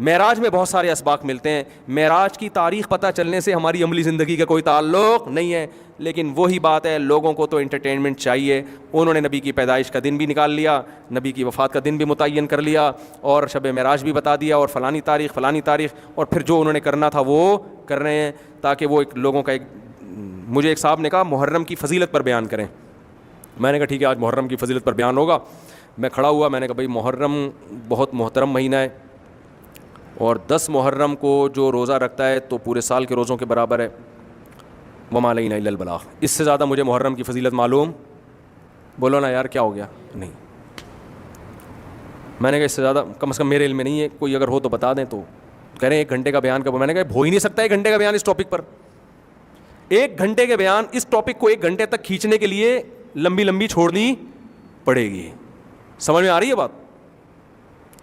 [SPEAKER 2] معراج میں بہت سارے اسباق ملتے ہیں. معراج کی تاریخ پتہ چلنے سے ہماری عملی زندگی کا کوئی تعلق نہیں ہے. لیکن وہی بات ہے, لوگوں کو تو انٹرٹینمنٹ چاہیے. انہوں نے نبی کی پیدائش کا دن بھی نکال لیا, نبی کی وفات کا دن بھی متعین کر لیا, اور شب معراج بھی بتا دیا, اور فلانی تاریخ, اور پھر جو انہوں نے کرنا تھا وہ کر رہے ہیں, تاکہ وہ ایک لوگوں کا مجھے ایک صاحب نے کہا محرم کی فضیلت پر بیان کریں. میں نے کہا ٹھیک ہے آج محرم کی فضیلت پر بیان ہوگا. میں کھڑا ہوا, میں نے کہا بھائی محرم بہت محترم مہینہ ہے, اور 10 محرم کو جو روزہ رکھتا ہے تو پورے سال کے روزوں کے برابر ہے. وما علینا الا البلاغ. اس سے زیادہ مجھے محرم کی فضیلت معلوم, بولو نا یار کیا ہو گیا, نہیں. میں نے کہا اس سے زیادہ کم از کم میرے علم میں نہیں ہے, کوئی اگر ہو تو بتا دیں. تو کہہ رہے ہیں 1 گھنٹے کا بیان کب؟ میں نے کہا ہو ہی نہیں سکتا 1 گھنٹے کا بیان اس ٹاپک پر. 1 گھنٹے کے بیان, اس ٹاپک کو 1 گھنٹے تک کھینچنے کے لیے لمبی چھوڑنی پڑے گی. سمجھ میں آ رہی ہے بات؟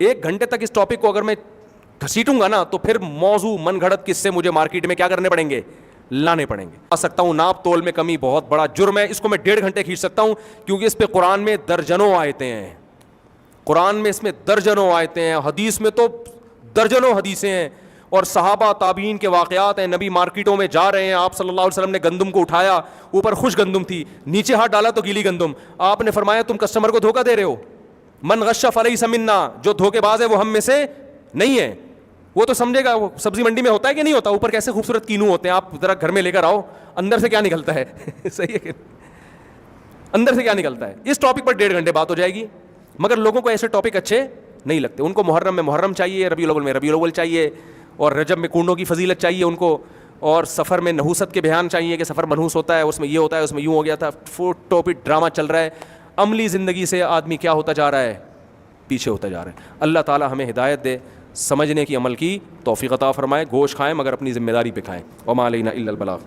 [SPEAKER 2] 1 گھنٹے تک اس ٹاپک کو اگر میں گھسیٹوں گا نا تو پھر موضوع من گھڑت قصے مجھے مارکیٹ میں کیا کرنے پڑیں گے, لانے پڑیں گے. آ سکتا ہوں ناپ تول میں کمی بہت بڑا جرم ہے, اس کو میں 1.5 گھنٹے کھینچ سکتا ہوں, کیونکہ اس پہ قرآن میں درجنوں آیتیں ہیں. قرآن میں اس میں درجنوں آیتیں ہیں, حدیث میں تو درجنوں حدیثیں ہیں, اور صحابہ تابعین کے واقعات ہیں. نبی مارکیٹوں میں جا رہے ہیں, آپ صلی اللہ علیہ وسلم نے گندم کو اٹھایا, اوپر خوش گندم تھی, نیچے ہاتھ ڈالا تو گیلی گندم. آپ نے فرمایا تم کسٹمر کو دھوکہ دے رہے ہو, من غش فلیس منا, جو دھوکے باز ہے وہ ہم میں سے نہیں ہے. وہ تو سمجھے گا وہ سبزی منڈی میں ہوتا ہے کہ نہیں ہوتا, اوپر کیسے خوبصورت کینو ہوتے ہیں, آپ ذرا گھر میں لے کر آؤ, اندر سے کیا نکلتا ہے صحیح ہے کہ اندر سے کیا نکلتا ہے. اس ٹاپک پر 1.5 گھنٹے بات ہو جائے گی, مگر لوگوں کو ایسے ٹاپک اچھے نہیں لگتے. ان کو محرم میں محرم چاہیے, ربیع الاول میں ربیع الاول چاہیے, اور رجب میں کنڈوں کی فضیلت چاہیے ان کو, اور سفر میں نحوست کے بیان چاہیے کہ سفر منحوس ہوتا ہے, اس میں یہ ہوتا ہے, اس میں یوں ہو گیا تھا, ٹاپک ڈرامہ چل رہا ہے. عملی زندگی سے آدمی کیا ہوتا جا رہا ہے, پیچھے ہوتا جا رہا ہے. اللہ تعالیٰ ہمیں ہدایت دے, سمجھنے کی, عمل کی توفیق عطا فرمائے. گوشت کھائیں مگر اپنی ذمہ داری پہ کھائیں. وما علینا الا البلاغ.